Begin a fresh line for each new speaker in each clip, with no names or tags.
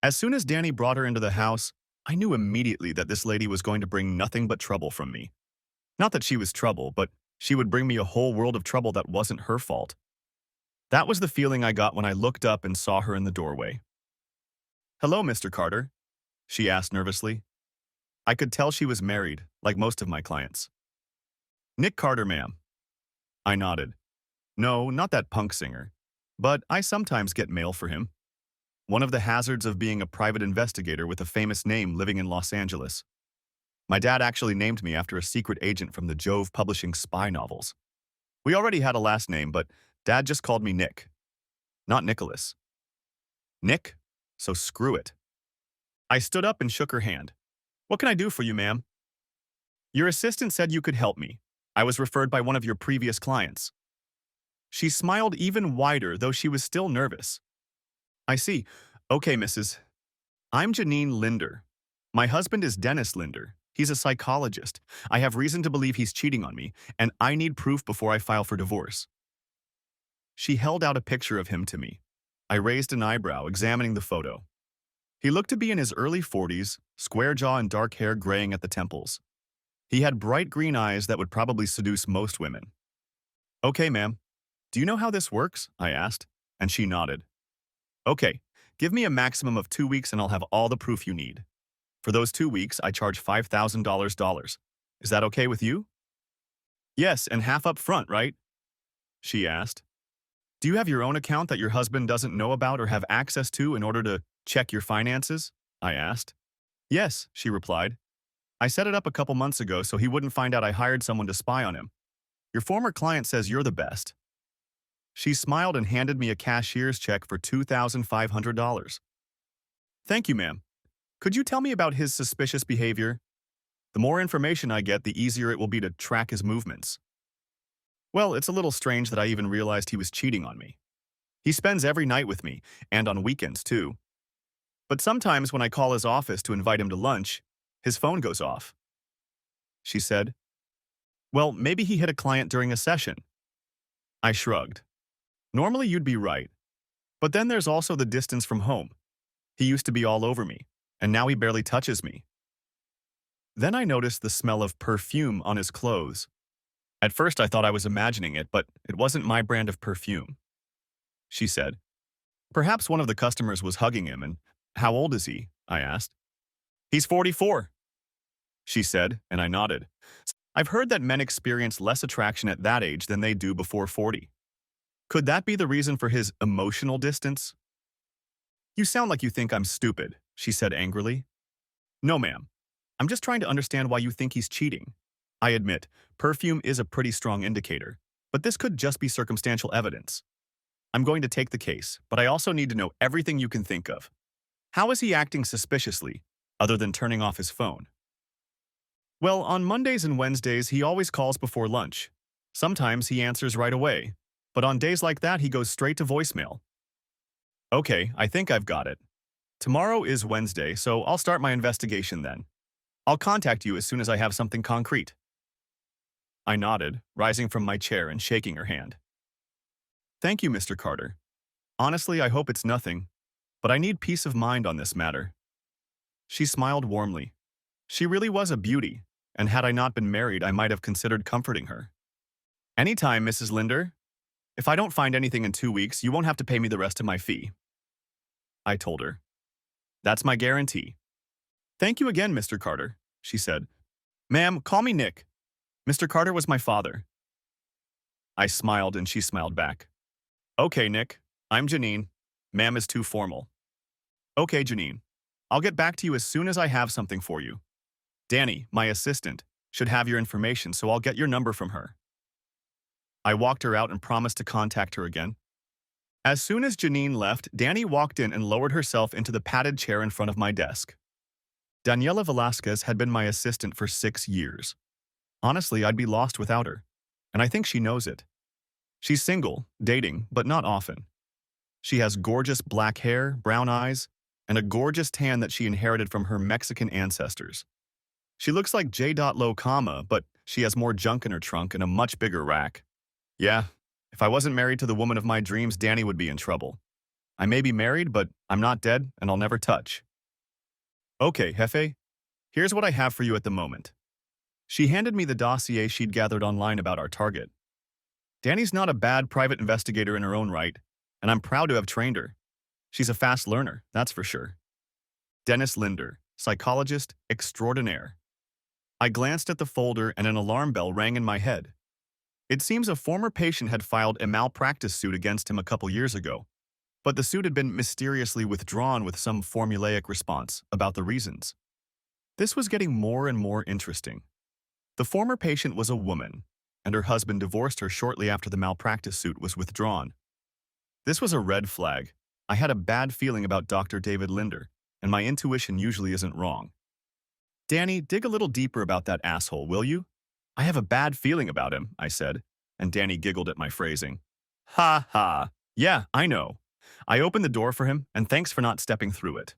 As soon as Danny brought her into the house, I knew immediately that this lady was going to bring nothing but trouble from me. Not that she was trouble, but she would bring me a whole world of trouble that wasn't her fault. That was the feeling I got when I looked up and saw her in the doorway. "Hello, Mr. Carter," she asked nervously. I could tell she was married, like most of my clients. "Nick Carter, ma'am." I nodded. "No, not that punk singer. But I sometimes get mail for him. One of the hazards of being a private investigator with a famous name living in Los Angeles. My dad actually named me after a secret agent from the Jove publishing spy novels. We already had a last name, but Dad just called me Nick. Not Nicholas. Nick? So screw it." I stood up and shook her hand. "What can I do for you, ma'am?" "Your assistant said you could help me. I was referred by one of your previous clients." She smiled even wider, though she was still nervous. "I see. Okay, Mrs. I'm Janine Linder. My husband is Dennis Linder. He's a psychologist. I have reason to believe he's cheating on me, and I need proof before I file for divorce." She held out a picture of him to me. I raised an eyebrow, examining the photo. He looked to be in his early 40s, square jaw and dark hair graying at the temples. He had bright green eyes that would probably seduce most women. "Okay, ma'am. Do you know how this works?" I asked, and she nodded. "Okay, give me a maximum of 2 weeks and I'll have all the proof you need. For those 2 weeks, I charge $5,000. Is that okay with you?" "Yes, and half up front, right?" she asked. "Do you have your own account that your husband doesn't know about or have access to in order to check your finances?" I asked. "Yes," she replied. "I set it up a couple months ago so he wouldn't find out I hired someone to spy on him. Your former client says you're the best." She smiled and handed me a cashier's check for $2,500. "Thank you, ma'am. Could you tell me about his suspicious behavior? The more information I get, the easier it will be to track his movements." "Well, it's a little strange that I even realized he was cheating on me. He spends every night with me, and on weekends too. But sometimes when I call his office to invite him to lunch, his phone goes off." She said, "Well, maybe he hit a client during a session." I shrugged. "Normally you'd be right. But then there's also the distance from home. He used to be all over me, and now he barely touches me." Then I noticed the smell of perfume on his clothes. At first I thought I was imagining it, but it wasn't my brand of perfume. She said, "Perhaps one of the customers was hugging him, and how old is he?" I asked. "He's 44, she said, and I nodded. "I've heard that men experience less attraction at that age than they do before 40. Could that be the reason for his emotional distance?" "You sound like you think I'm stupid," she said angrily. "No, ma'am. I'm just trying to understand why you think he's cheating. I admit, perfume is a pretty strong indicator, but this could just be circumstantial evidence. I'm going to take the case, but I also need to know everything you can think of. How is he acting suspiciously, other than turning off his phone?" "Well, on Mondays and Wednesdays, he always calls before lunch. Sometimes he answers right away, but on days like that, he goes straight to voicemail." "Okay, I think I've got it. Tomorrow is Wednesday, so I'll start my investigation then. I'll contact you as soon as I have something concrete." I nodded, rising from my chair and shaking her hand. "Thank you, Mr. Carter. Honestly, I hope it's nothing, but I need peace of mind on this matter." She smiled warmly. She really was a beauty, and had I not been married, I might have considered comforting her. "Anytime, Mrs. Linder. If I don't find anything in 2 weeks, you won't have to pay me the rest of my fee," I told her. "That's my guarantee." "Thank you again, Mr. Carter," she said. "Ma'am, call me Nick. Mr. Carter was my father." I smiled and she smiled back. "Okay, Nick. I'm Janine. Ma'am is too formal." "Okay, Janine. I'll get back to you as soon as I have something for you. Danny, my assistant, should have your information, so I'll get your number from her." I walked her out and promised to contact her again. As soon as Janine left, Danny walked in and lowered herself into the padded chair in front of my desk. Daniela Velasquez had been my assistant for 6 years. Honestly, I'd be lost without her, and I think she knows it. She's single, dating, but not often. She has gorgeous black hair, brown eyes, and a gorgeous tan that she inherited from her Mexican ancestors. She looks like J. Lo Kama, but she has more junk in her trunk and a much bigger rack. Yeah, if I wasn't married to the woman of my dreams, Danny would be in trouble. I may be married, but I'm not dead and I'll never touch. Okay, Hefe, here's what I have for you at the moment. She handed me the dossier she'd gathered online about our target. Danny's not a bad private investigator in her own right, and I'm proud to have trained her. She's a fast learner, that's for sure. Dennis Linder, psychologist extraordinaire. I glanced at the folder and an alarm bell rang in my head. It seems a former patient had filed a malpractice suit against him a couple years ago, but the suit had been mysteriously withdrawn with some formulaic response about the reasons. This was getting more and more interesting. The former patient was a woman, and her husband divorced her shortly after the malpractice suit was withdrawn. This was a red flag. I had a bad feeling about Dr. David Linder, and my intuition usually isn't wrong. Danny, dig a little deeper about that asshole, will you? I have a bad feeling about him, I said, and Danny giggled at my phrasing. Ha ha. Yeah, I know. I opened the door for him, and thanks for not stepping through it.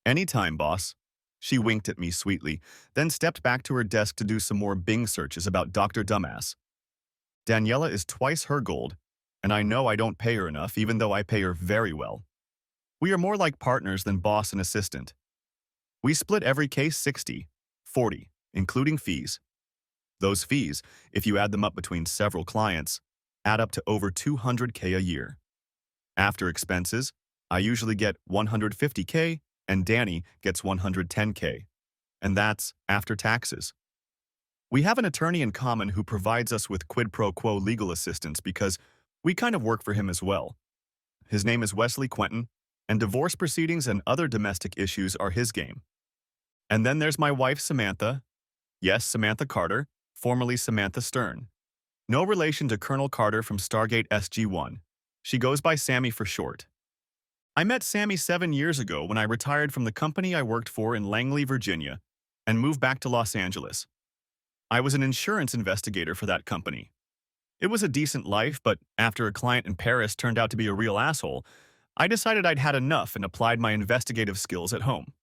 Anytime, boss. She winked at me sweetly, then stepped back to her desk to do some more Bing searches about Dr. Dumbass. Daniela is twice her gold, and I know I don't pay her enough even though I pay her very well. We are more like partners than boss and assistant. We split every case 60-40, including fees. Those fees, if you add them up between several clients, add up to over $200K a year. After expenses, I usually get $150K and Danny gets $110K. And that's after taxes. We have an attorney in common who provides us with quid pro quo legal assistance because we kind of work for him as well. His name is Wesley Quentin, and divorce proceedings and other domestic issues are his game. And then there's my wife, Samantha. Yes, Samantha Carter, formerly Samantha Stern. No relation to Colonel Carter from Stargate SG-1. She goes by Sammy for short. I met Sammy 7 years ago when I retired from the company I worked for in Langley, Virginia, and moved back to Los Angeles. I was an insurance investigator for that company. It was a decent life, but after a client in Paris turned out to be a real asshole, I decided I'd had enough and applied my investigative skills at home.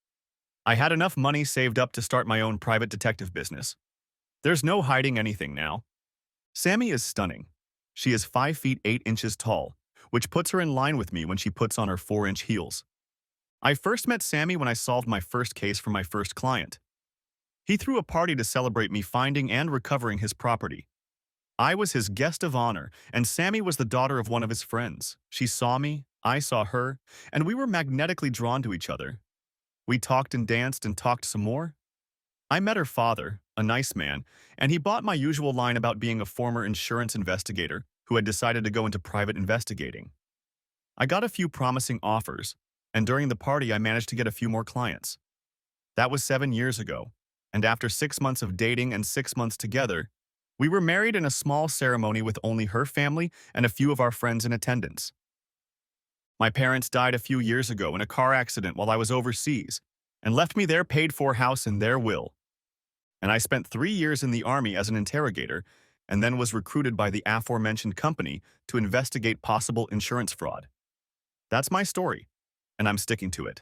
I had enough money saved up to start my own private detective business. There's no hiding anything now. Sammy is stunning. She is 5 feet 8 inches tall, which puts her in line with me when she puts on her 4-inch heels. I first met Sammy when I solved my first case for my first client. He threw a party to celebrate me finding and recovering his property. I was his guest of honor, and Sammy was the daughter of one of his friends. She saw me, I saw her, and we were magnetically drawn to each other. We talked and danced and talked some more. I met her father, a nice man, and he bought my usual line about being a former insurance investigator who had decided to go into private investigating. I got a few promising offers, and during the party I managed to get a few more clients. That was 7 years ago, and after 6 months of dating and 6 months together, we were married in a small ceremony with only her family and a few of our friends in attendance. My parents died a few years ago in a car accident while I was overseas, and left me their paid-for house in their will. And I spent 3 years in the Army as an interrogator, and then was recruited by the aforementioned company to investigate possible insurance fraud. That's my story, and I'm sticking to it.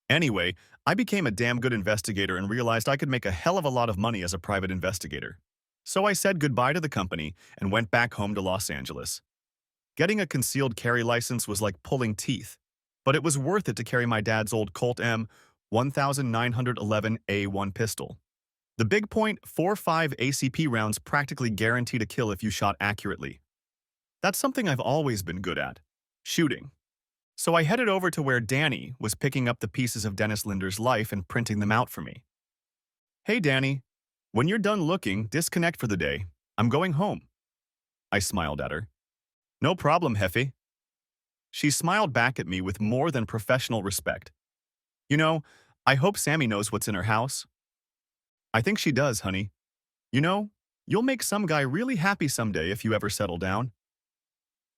Anyway, I became a damn good investigator and realized I could make a hell of a lot of money as a private investigator. So I said goodbye to the company and went back home to Los Angeles. Getting a concealed carry license was like pulling teeth, but it was worth it to carry my dad's old Colt M 1911A1 pistol. The big point, 4.5 ACP rounds practically guaranteed a kill if you shot accurately. That's something I've always been good at, shooting. So I headed over to where Danny was picking up the pieces of Dennis Linder's life and printing them out for me. Hey Danny, when you're done looking, disconnect for the day. I'm going home. I smiled at her. No problem, Hefe. She smiled back at me with more than professional respect. You know, I hope Sammy knows what's in her house. I think she does, honey. You know, you'll make some guy really happy someday if you ever settle down.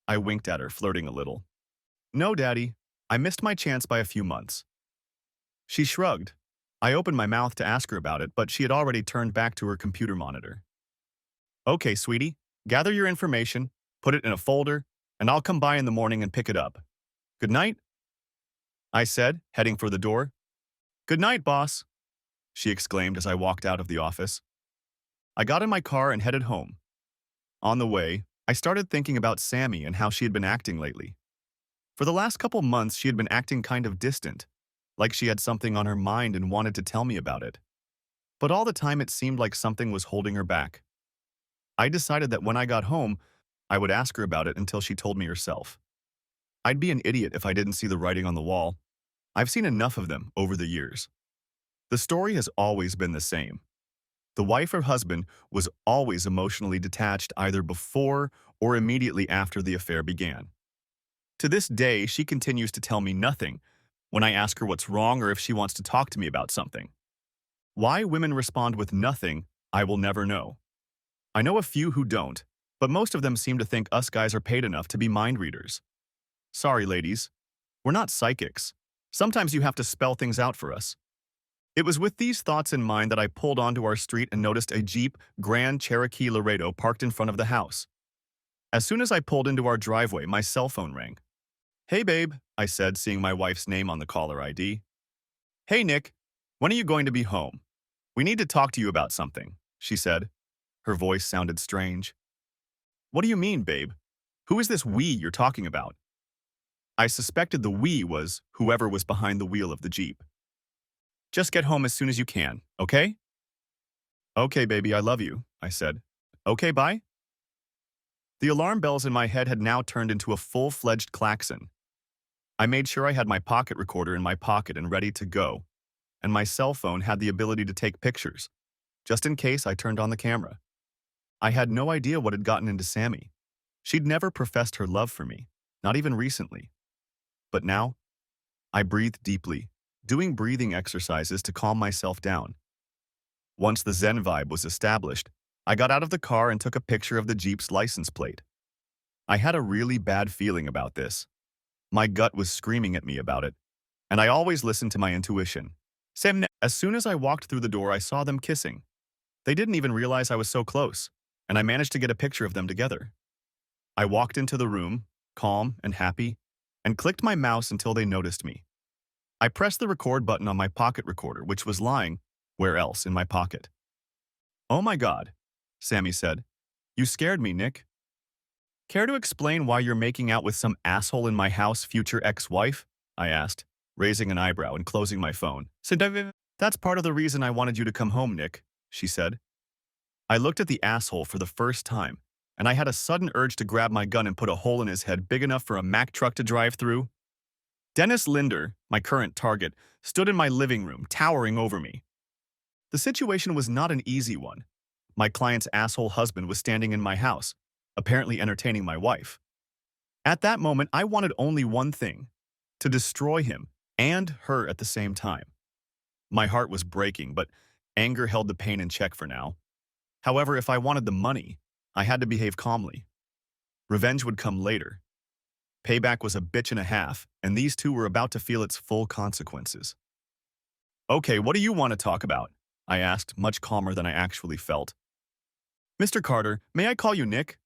I winked at her, flirting a little. No, Daddy. I missed my chance by a few months. She shrugged. I opened my mouth to ask her about it, but she had already turned back to her computer monitor. Okay, sweetie. Gather your information, put it in a folder, and I'll come by in the morning and pick it up. Good night, I said, heading for the door. Good night, boss, she exclaimed as I walked out of the office. I got in my car and headed home. On the way, I started thinking about Sammy and how she had been acting lately. For the last couple months, she had been acting kind of distant, like she had something on her mind and wanted to tell me about it. But all the time it seemed like something was holding her back. I decided that when I got home, I would ask her about it until she told me herself. I'd be an idiot if I didn't see the writing on the wall. I've seen enough of them over the years. The story has always been the same. The wife or husband was always emotionally detached either before or immediately after the affair began. To this day, she continues to tell me nothing when I ask her what's wrong or if she wants to talk to me about something. Why women respond with nothing, I will never know. I know a few who don't, but most of them seem to think us guys are paid enough to be mind readers. Sorry, ladies. We're not psychics. Sometimes you have to spell things out for us. It was with these thoughts in mind that I pulled onto our street and noticed a Jeep Grand Cherokee Laredo parked in front of the house. As soon as I pulled into our driveway, my cell phone rang. "Hey, babe," I said, seeing my wife's name on the caller ID. "Hey, Nick. When are you going to be home? We need to talk to you about something," she said. Her voice sounded strange. "What do you mean, babe? Who is this we you're talking about?" I suspected the we was whoever was behind the wheel of the Jeep. "Just get home as soon as you can, okay?" "Okay, baby, I love you," I said. "Okay, bye?" The alarm bells in my head had now turned into a full-fledged klaxon. I made sure I had my pocket recorder in my pocket and ready to go, and my cell phone had the ability to take pictures, just in case I turned on the camera. I had no idea what had gotten into Sammy. She'd never professed her love for me, not even recently. But now, I breathed deeply, doing breathing exercises to calm myself down. Once the Zen vibe was established, I got out of the car and took a picture of the Jeep's license plate. I had a really bad feeling about this. My gut was screaming at me about it, and I always listened to my intuition. As soon as I walked through the door, I saw them kissing. They didn't even realize I was so close, and I managed to get a picture of them together. I walked into the room, calm and happy, and clicked my mouse until they noticed me. I pressed the record button on my pocket recorder, which was lying, where else, in my pocket. "Oh my God," Sammy said. "You scared me, Nick." "Care to explain why you're making out with some asshole in my house, future ex-wife?" I asked, raising an eyebrow and closing my phone. "That's part of the reason I wanted you to come home, Nick," she said. I looked at the asshole for the first time, and I had a sudden urge to grab my gun and put a hole in his head big enough for a Mack truck to drive through. Dennis Linder, my current target, stood in my living room, towering over me. The situation was not an easy one. My client's asshole husband was standing in my house, apparently entertaining my wife. At that moment, I wanted only one thing: to destroy him and her at the same time. My heart was breaking, but anger held the pain in check for now. However, if I wanted the money, I had to behave calmly. Revenge would come later. Payback was a bitch and a half, and these two were about to feel its full consequences. "Okay, what do you want to talk about?" I asked, much calmer than I actually felt. "Mr. Carter, may I call you Nick?"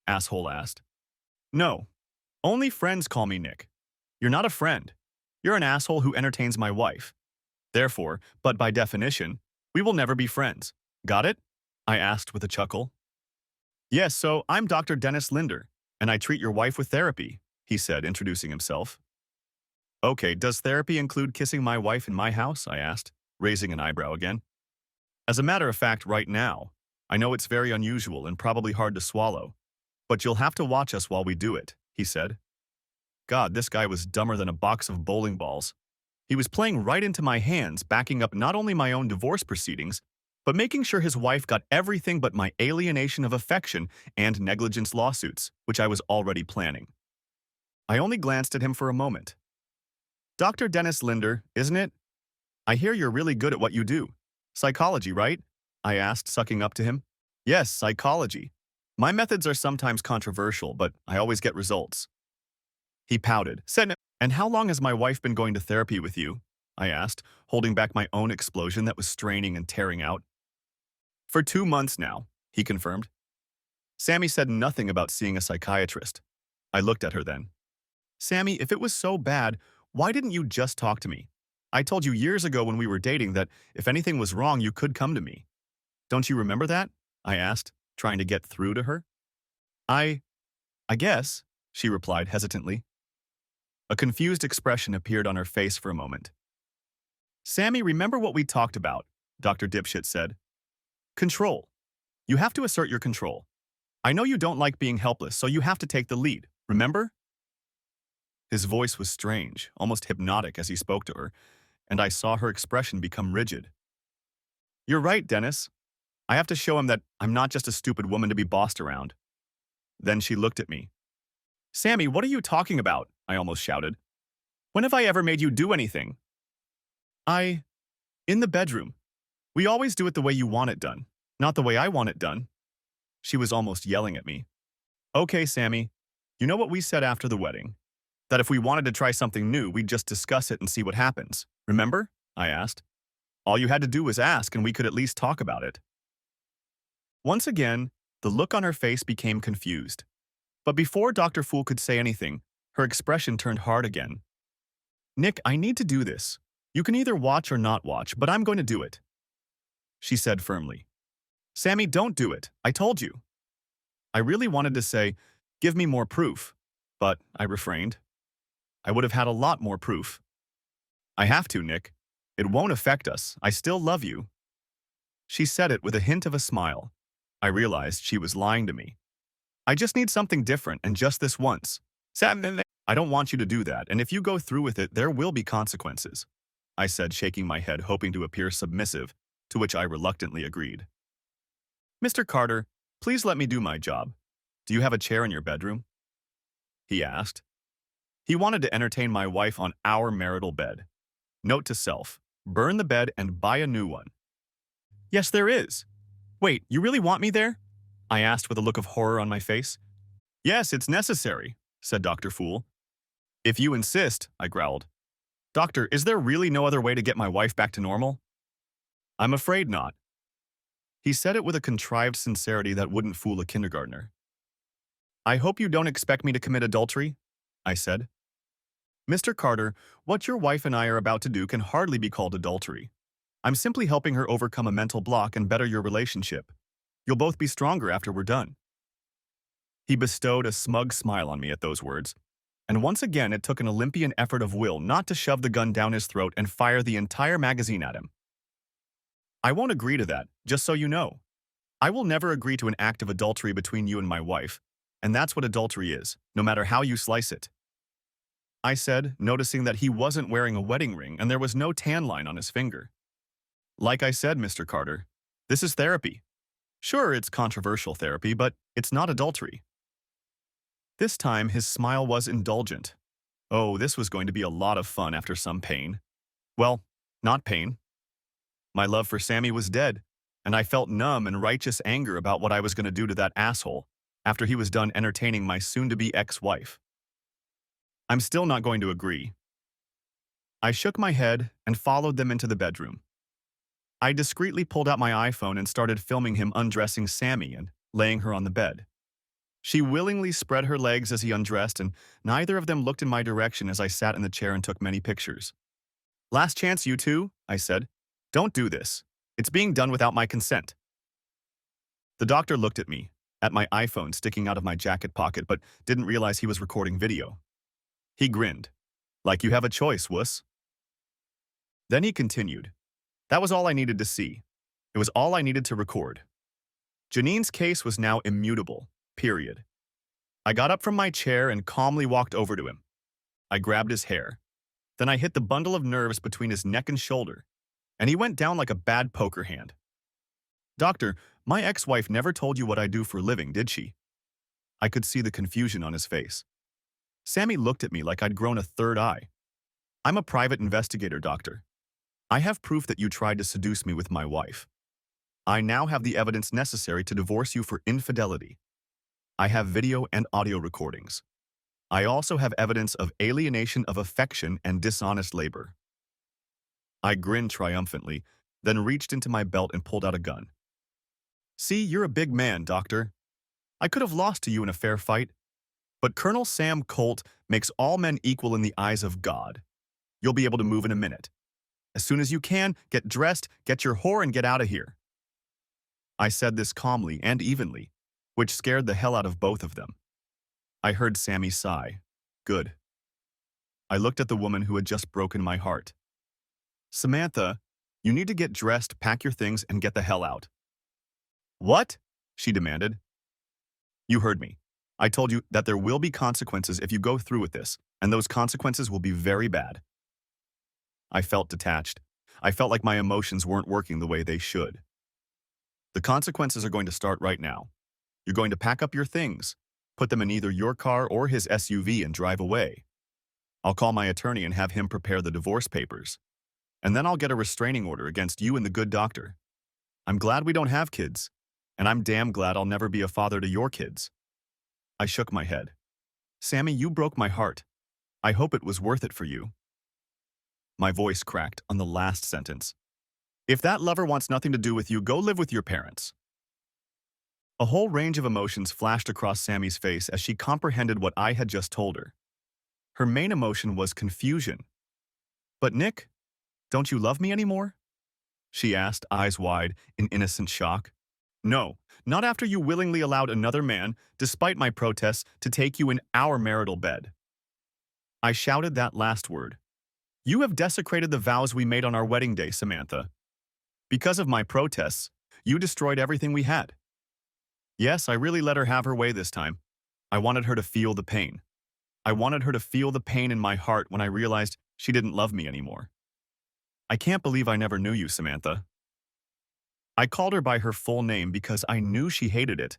Asshole asked. "No. Only friends call me Nick. You're not a friend. You're an asshole who entertains my wife. Therefore, but by definition, we will never be friends. Got it?" I asked with a chuckle. "Yes, so I'm Dr. Dennis Linder, and I treat your wife with therapy," he said, introducing himself. "Okay, does therapy include kissing my wife in my house?" I asked, raising an eyebrow again. "As a matter of fact, right now, I know it's very unusual and probably hard to swallow, but you'll have to watch us while we do it," he said. God, this guy was dumber than a box of bowling balls. He was playing right into my hands, backing up not only my own divorce proceedings, but making sure his wife got everything but my alienation of affection and negligence lawsuits, which I was already planning. I only glanced at him for a moment. "Dr. Dennis Linder, isn't it? I hear you're really good at what you do. Psychology, right?" I asked, sucking up to him. "Yes, psychology. My methods are sometimes controversial, but I always get results." He pouted. "And how long has my wife been going to therapy with you?" I asked, holding back my own explosion that was straining and tearing out. "For 2 months now," he confirmed. Sammy said nothing about seeing a psychiatrist. I looked at her then. "Sammy, if it was so bad, why didn't you just talk to me? I told you years ago when we were dating that if anything was wrong, you could come to me. Don't you remember that?" I asked, trying to get through to her. I guess," she replied hesitantly. A confused expression appeared on her face for a moment. Sammy, remember what we talked about, Dr. Dipshit said. Control. You have to assert your control. I know you don't like being helpless, so you have to take the lead, remember? His voice was strange, almost hypnotic as he spoke to her, and I saw her expression become rigid. You're right, Dennis. I have to show him that I'm not just a stupid woman to be bossed around. Then she looked at me. Sammy, what are you talking about? I almost shouted. When have I ever made you do anything? In the bedroom. We always do it the way you want it done, not the way I want it done. She was almost yelling at me. Okay, Sammy, you know what we said after the wedding? That if we wanted to try something new, we'd just discuss it and see what happens. Remember? I asked. All you had to do was ask and we could at least talk about it. Once again, the look on her face became confused. But before Dr. Fool could say anything, her expression turned hard again. Nick, I need to do this. You can either watch or not watch, but I'm going to do it. She said firmly. Sammy, don't do it. I told you. I really wanted to say, give me more proof, but I refrained. I would have had a lot more proof. I have to, Nick. It won't affect us. I still love you. She said it with a hint of a smile. I realized she was lying to me. I just need something different, and just this once. I don't want you to do that, and if you go through with it, there will be consequences, I said, shaking my head, hoping to appear submissive, to which I reluctantly agreed. Mr. Carter, please let me do my job. Do you have a chair in your bedroom? He asked. He wanted to entertain my wife on our marital bed. Note to self, burn the bed and buy a new one. Yes, there is. Wait, you really want me there? I asked with a look of horror on my face. Yes, it's necessary, said Dr. Fool. If you insist, I growled. Doctor, is there really no other way to get my wife back to normal? I'm afraid not. He said it with a contrived sincerity that wouldn't fool a kindergartner. I hope you don't expect me to commit adultery, I said. Mr. Carter, what your wife and I are about to do can hardly be called adultery. I'm simply helping her overcome a mental block and better your relationship. You'll both be stronger after we're done. He bestowed a smug smile on me at those words, and once again it took an Olympian effort of will not to shove the gun down his throat and fire the entire magazine at him. I won't agree to that, just so you know. I will never agree to an act of adultery between you and my wife, and that's what adultery is, no matter how you slice it. I said, noticing that he wasn't wearing a wedding ring and there was no tan line on his finger. Like I said, Mr. Carter, this is therapy. Sure, it's controversial therapy, but it's not adultery. This time, his smile was indulgent. Oh, this was going to be a lot of fun after some pain. Well, not pain. My love for Sammy was dead, and I felt numb and righteous anger about what I was going to do to that asshole after he was done entertaining my soon-to-be ex-wife. I'm still not going to agree. I shook my head and followed them into the bedroom. I discreetly pulled out my iPhone and started filming him undressing Sammy and laying her on the bed. She willingly spread her legs as he undressed, and neither of them looked in my direction as I sat in the chair and took many pictures. Last chance, you two, I said. Don't do this. It's being done without my consent. The doctor looked at me, at my iPhone sticking out of my jacket pocket, but didn't realize he was recording video. He grinned. Like you have a choice, wuss. Then he continued. That was all I needed to see. It was all I needed to record. Janine's case was now immutable, period. I got up from my chair and calmly walked over to him. I grabbed his hair. Then I hit the bundle of nerves between his neck and shoulder, and he went down like a bad poker hand. Doctor, my ex-wife never told you what I do for a living, did she? I could see the confusion on his face. Sammy looked at me like I'd grown a third eye. I'm a private investigator, doctor. I have proof that you tried to seduce me with my wife. I now have the evidence necessary to divorce you for infidelity. I have video and audio recordings. I also have evidence of alienation of affection and dishonest labor. I grinned triumphantly, then reached into my belt and pulled out a gun. See, you're a big man, doctor. I could have lost to you in a fair fight, but Colonel Sam Colt makes all men equal in the eyes of God. You'll be able to move in a minute. As soon as you can, get dressed, get your whore, and get out of here. I said this calmly and evenly, which scared the hell out of both of them. I heard Sammy sigh. Good. I looked at the woman who had just broken my heart. Samantha, you need to get dressed, pack your things, and get the hell out. What? She demanded. You heard me. I told you that there will be consequences if you go through with this, and those consequences will be very bad. I felt detached. I felt like my emotions weren't working the way they should. The consequences are going to start right now. You're going to pack up your things, put them in either your car or his SUV and drive away. I'll call my attorney and have him prepare the divorce papers. And then I'll get a restraining order against you and the good doctor. I'm glad we don't have kids, and I'm damn glad I'll never be a father to your kids. I shook my head. Sammy, you broke my heart. I hope it was worth it for you. My voice cracked on the last sentence. If that lover wants nothing to do with you, go live with your parents. A whole range of emotions flashed across Sammy's face as she comprehended what I had just told her. Her main emotion was confusion. But Nick, don't you love me anymore? She asked, eyes wide, in innocent shock. No, not after you willingly allowed another man, despite my protests, to take you in our marital bed. I shouted that last word. You have desecrated the vows we made on our wedding day, Samantha. Because of my protests, you destroyed everything we had. Yes, I really let her have her way this time. I wanted her to feel the pain. I wanted her to feel the pain in my heart when I realized she didn't love me anymore. I can't believe I never knew you, Samantha. I called her by her full name because I knew she hated it,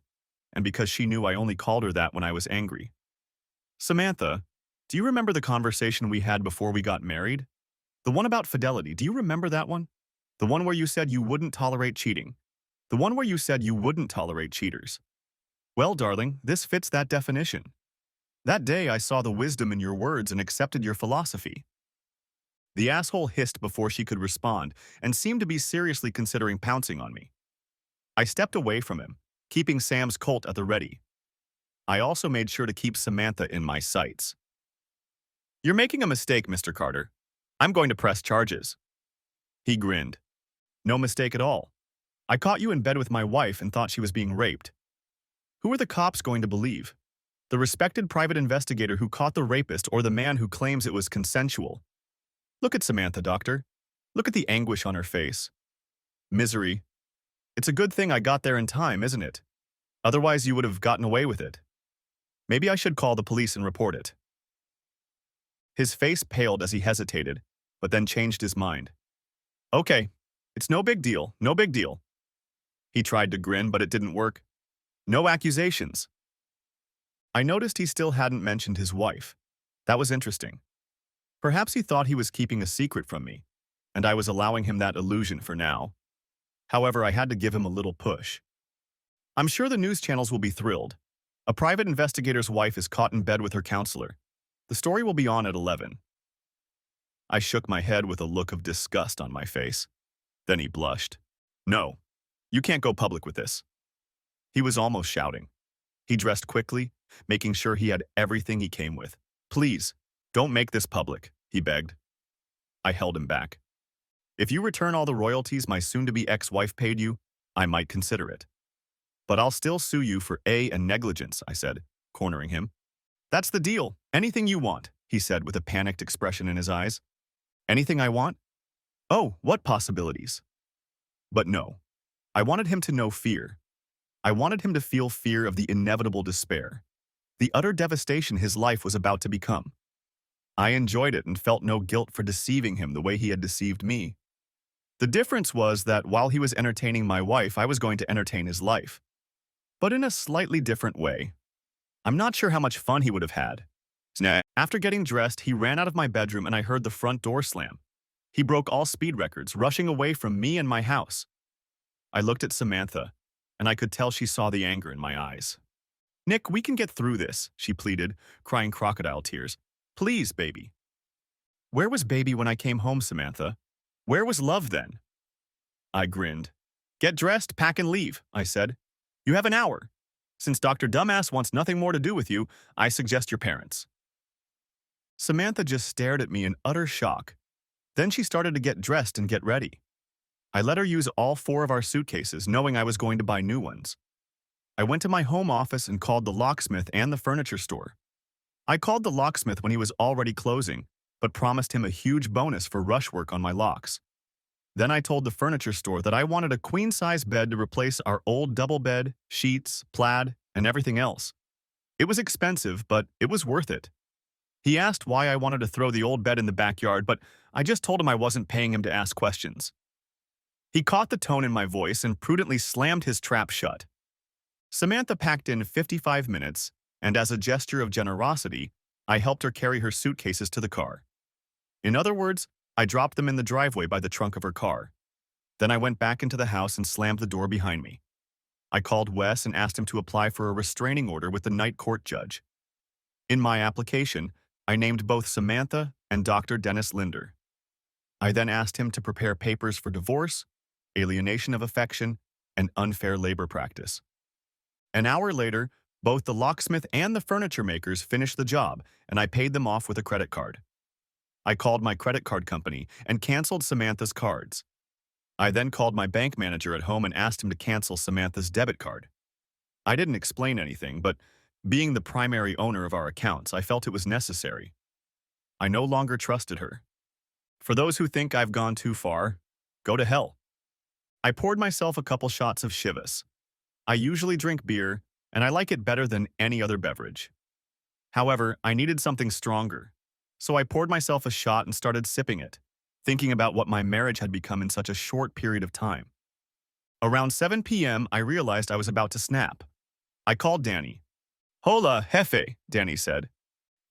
and because she knew I only called her that when I was angry. Samantha, do you remember the conversation we had before we got married? The one about fidelity, do you remember that one? The one where you said you wouldn't tolerate cheating. The one where you said you wouldn't tolerate cheaters. Well, darling, this fits that definition. That day I saw the wisdom in your words and accepted your philosophy. The asshole hissed before she could respond and seemed to be seriously considering pouncing on me. I stepped away from him, keeping Sam's Colt at the ready. I also made sure to keep Samantha in my sights. You're making a mistake, Mr. Carter. I'm going to press charges. He grinned. No mistake at all. I caught you in bed with my wife and thought she was being raped. Who are the cops going to believe? The respected private investigator who caught the rapist or the man who claims it was consensual? Look at Samantha, doctor. Look at the anguish on her face. Misery. It's a good thing I got there in time, isn't it? Otherwise you would have gotten away with it. Maybe I should call the police and report it. His face paled as he hesitated, but then changed his mind. Okay, it's no big deal, no big deal. He tried to grin, but it didn't work. No accusations. I noticed he still hadn't mentioned his wife. That was interesting. Perhaps he thought he was keeping a secret from me, and I was allowing him that illusion for now. However, I had to give him a little push. I'm sure the news channels will be thrilled. A private investigator's wife is caught in bed with her counselor. The story will be on at 11. I shook my head with a look of disgust on my face. Then he blushed. No, you can't go public with this. He was almost shouting. He dressed quickly, making sure he had everything he came with. Please, don't make this public, he begged. I held him back. If you return all the royalties my soon-to-be ex-wife paid you, I might consider it. But I'll still sue you for and negligence, I said, cornering him. That's the deal. Anything you want, he said with a panicked expression in his eyes. Anything I want? Oh, what possibilities? But no. I wanted him to know fear. I wanted him to feel fear of the inevitable despair, the utter devastation his life was about to become. I enjoyed it and felt no guilt for deceiving him the way he had deceived me. The difference was that while he was entertaining my wife, I was going to entertain his life. But in a slightly different way. I'm not sure how much fun he would have had. After getting dressed, he ran out of my bedroom and I heard the front door slam. He broke all speed records, rushing away from me and my house. I looked at Samantha, and I could tell she saw the anger in my eyes. Nick, we can get through this, she pleaded, crying crocodile tears. Please, baby. Where was baby when I came home, Samantha? Where was love then? I grinned. Get dressed, pack and leave, I said. You have an hour. Since Dr. Dumbass wants nothing more to do with you, I suggest your parents. Samantha just stared at me in utter shock. Then she started to get dressed and get ready. I let her use all 4 of our suitcases, knowing I was going to buy new ones. I went to my home office and called the locksmith and the furniture store. I called the locksmith when he was already closing, but promised him a huge bonus for rush work on my locks. Then I told the furniture store that I wanted a queen-size bed to replace our old double bed, sheets, plaid, and everything else. It was expensive, but it was worth it. He asked why I wanted to throw the old bed in the backyard, but I just told him I wasn't paying him to ask questions. He caught the tone in my voice and prudently slammed his trap shut. Samantha packed in 55 minutes, and as a gesture of generosity, I helped her carry her suitcases to the car. In other words, I dropped them in the driveway by the trunk of her car. Then I went back into the house and slammed the door behind me. I called Wes and asked him to apply for a restraining order with the night court judge. In my application, I named both Samantha and Dr. Dennis Linder. I then asked him to prepare papers for divorce, alienation of affection, and unfair labor practice. An hour later, both the locksmith and the furniture makers finished the job, and I paid them off with a credit card. I called my credit card company and canceled Samantha's cards. I then called my bank manager at home and asked him to cancel Samantha's debit card. I didn't explain anything, but being the primary owner of our accounts, I felt it was necessary. I no longer trusted her. For those who think I've gone too far, go to hell. I poured myself a couple shots of Chivas. I usually drink beer, and I like it better than any other beverage. However, I needed something stronger, so I poured myself a shot and started sipping it, thinking about what my marriage had become in such a short period of time. Around 7 p.m., I realized I was about to snap. I called Danny. "Hola, jefe," Danny said.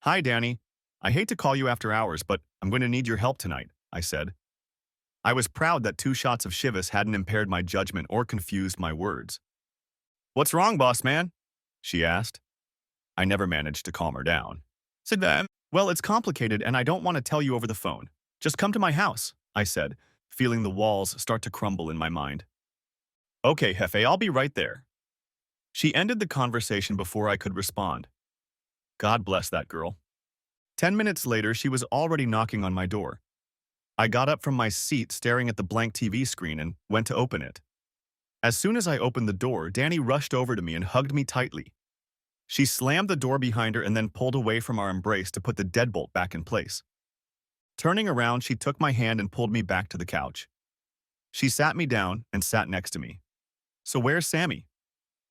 "Hi, Danny. I hate to call you after hours, but I'm going to need your help tonight," I said. I was proud that 2 shots of Chivas hadn't impaired my judgment or confused my words. "What's wrong, boss man?" she asked. I never managed to calm her down. Said, "Well, it's complicated and I don't want to tell you over the phone. Just come to my house," I said, feeling the walls start to crumble in my mind. "Okay, jefe, I'll be right there." She ended the conversation before I could respond. God bless that girl. 10 minutes later, she was already knocking on my door. I got up from my seat staring at the blank TV screen and went to open it. As soon as I opened the door, Danny rushed over to me and hugged me tightly. She slammed the door behind her and then pulled away from our embrace to put the deadbolt back in place. Turning around, she took my hand and pulled me back to the couch. She sat me down and sat next to me. "So where's Sammy?"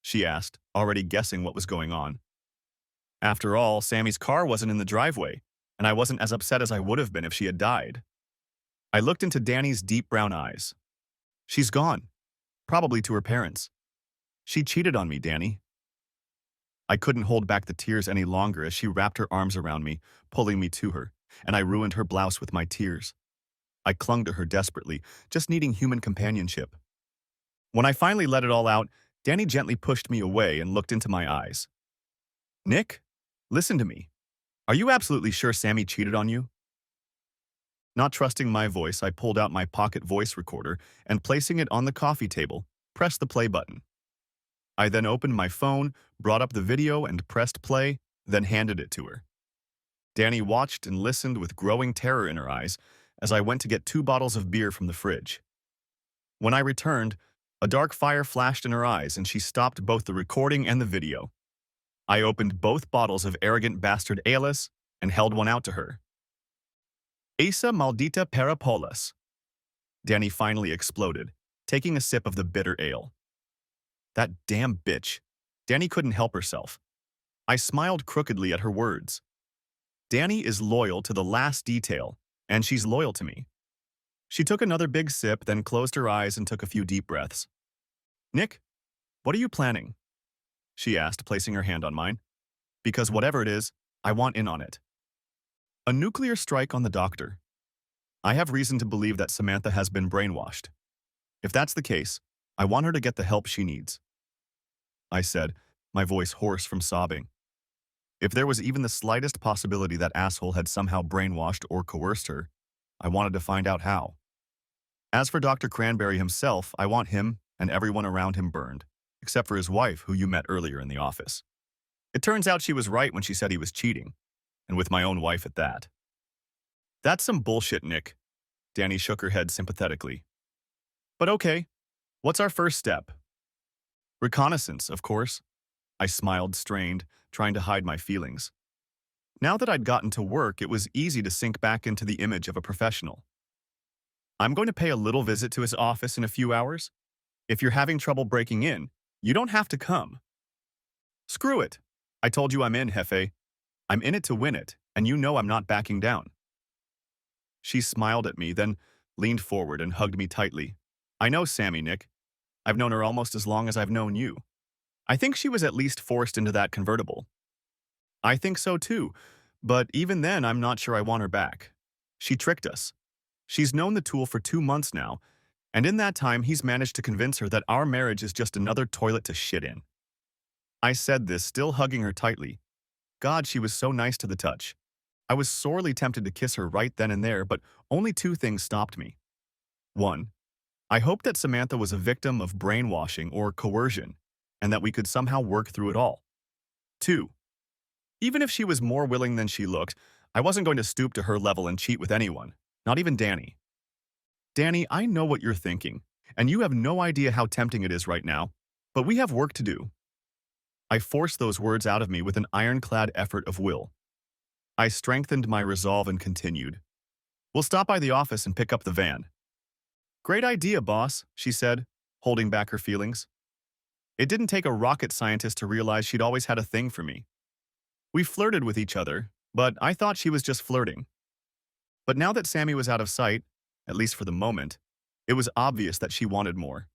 she asked, already guessing what was going on. After all, Sammy's car wasn't in the driveway, and I wasn't as upset as I would have been if she had died. I looked into Danny's deep brown eyes. "She's gone. Probably to her parents. She cheated on me, Danny." I couldn't hold back the tears any longer as she wrapped her arms around me, pulling me to her, and I ruined her blouse with my tears. I clung to her desperately, just needing human companionship. When I finally let it all out, Danny gently pushed me away and looked into my eyes. "Nick, listen to me. Are you absolutely sure Sammy cheated on you?" Not trusting my voice, I pulled out my pocket voice recorder and, placing it on the coffee table, pressed the play button. I then opened my phone, brought up the video and pressed play, then handed it to her. Danny watched and listened with growing terror in her eyes as I went to get 2 bottles of beer from the fridge. When I returned, a dark fire flashed in her eyes and she stopped both the recording and the video. I opened both bottles of Arrogant Bastard Ales and held one out to her. "Esa maldita parapolas." Danny finally exploded, taking a sip of the bitter ale. That damn bitch. Danny couldn't help herself. I smiled crookedly at her words. Danny is loyal to the last detail, and she's loyal to me. She took another big sip, then closed her eyes and took a few deep breaths. "Nick, what are you planning?" she asked, placing her hand on mine. "Because whatever it is, I want in on it." "A nuclear strike on the doctor. I have reason to believe that Samantha has been brainwashed. If that's the case, I want her to get the help she needs," I said, my voice hoarse from sobbing. If there was even the slightest possibility that asshole had somehow brainwashed or coerced her, I wanted to find out how. As for Dr. Cranberry himself, I want him and everyone around him burned, except for his wife, who you met earlier in the office. It turns out she was right when she said he was cheating, and with my own wife at that. "That's some bullshit, Nick." Danny shook her head sympathetically. "But okay, what's our first step?" "Reconnaissance, of course." I smiled, strained, trying to hide my feelings. Now that I'd gotten to work, it was easy to sink back into the image of a professional. I'm going to pay a little visit to his office in a few hours. If you're having trouble breaking in, you don't have to come. Screw it. I told you I'm in, Jefe. I'm in it to win it, and you know I'm not backing down. She smiled at me, then leaned forward and hugged me tightly. I know Sammy, Nick. I've known her almost as long as I've known you. I think she was at least forced into that convertible. I think so too, but even then I'm not sure I want her back. She tricked us. She's known the tool for 2 months now, and in that time he's managed to convince her that our marriage is just another toilet to shit in. I said this, still hugging her tightly. God, she was so nice to the touch. I was sorely tempted to kiss her right then and there, but only two things stopped me. One, I hoped that Samantha was a victim of brainwashing or coercion, and that we could somehow work through it all. Two, even if she was more willing than she looked, I wasn't going to stoop to her level and cheat with anyone, not even Danny. Danny, I know what you're thinking, and you have no idea how tempting it is right now, but we have work to do. I forced those words out of me with an ironclad effort of will. I strengthened my resolve and continued. We'll stop by the office and pick up the van. Great idea, boss, she said, holding back her feelings. It didn't take a rocket scientist to realize she'd always had a thing for me. We flirted with each other, but I thought she was just flirting. But now that Sammy was out of sight, at least for the moment, it was obvious that she wanted more.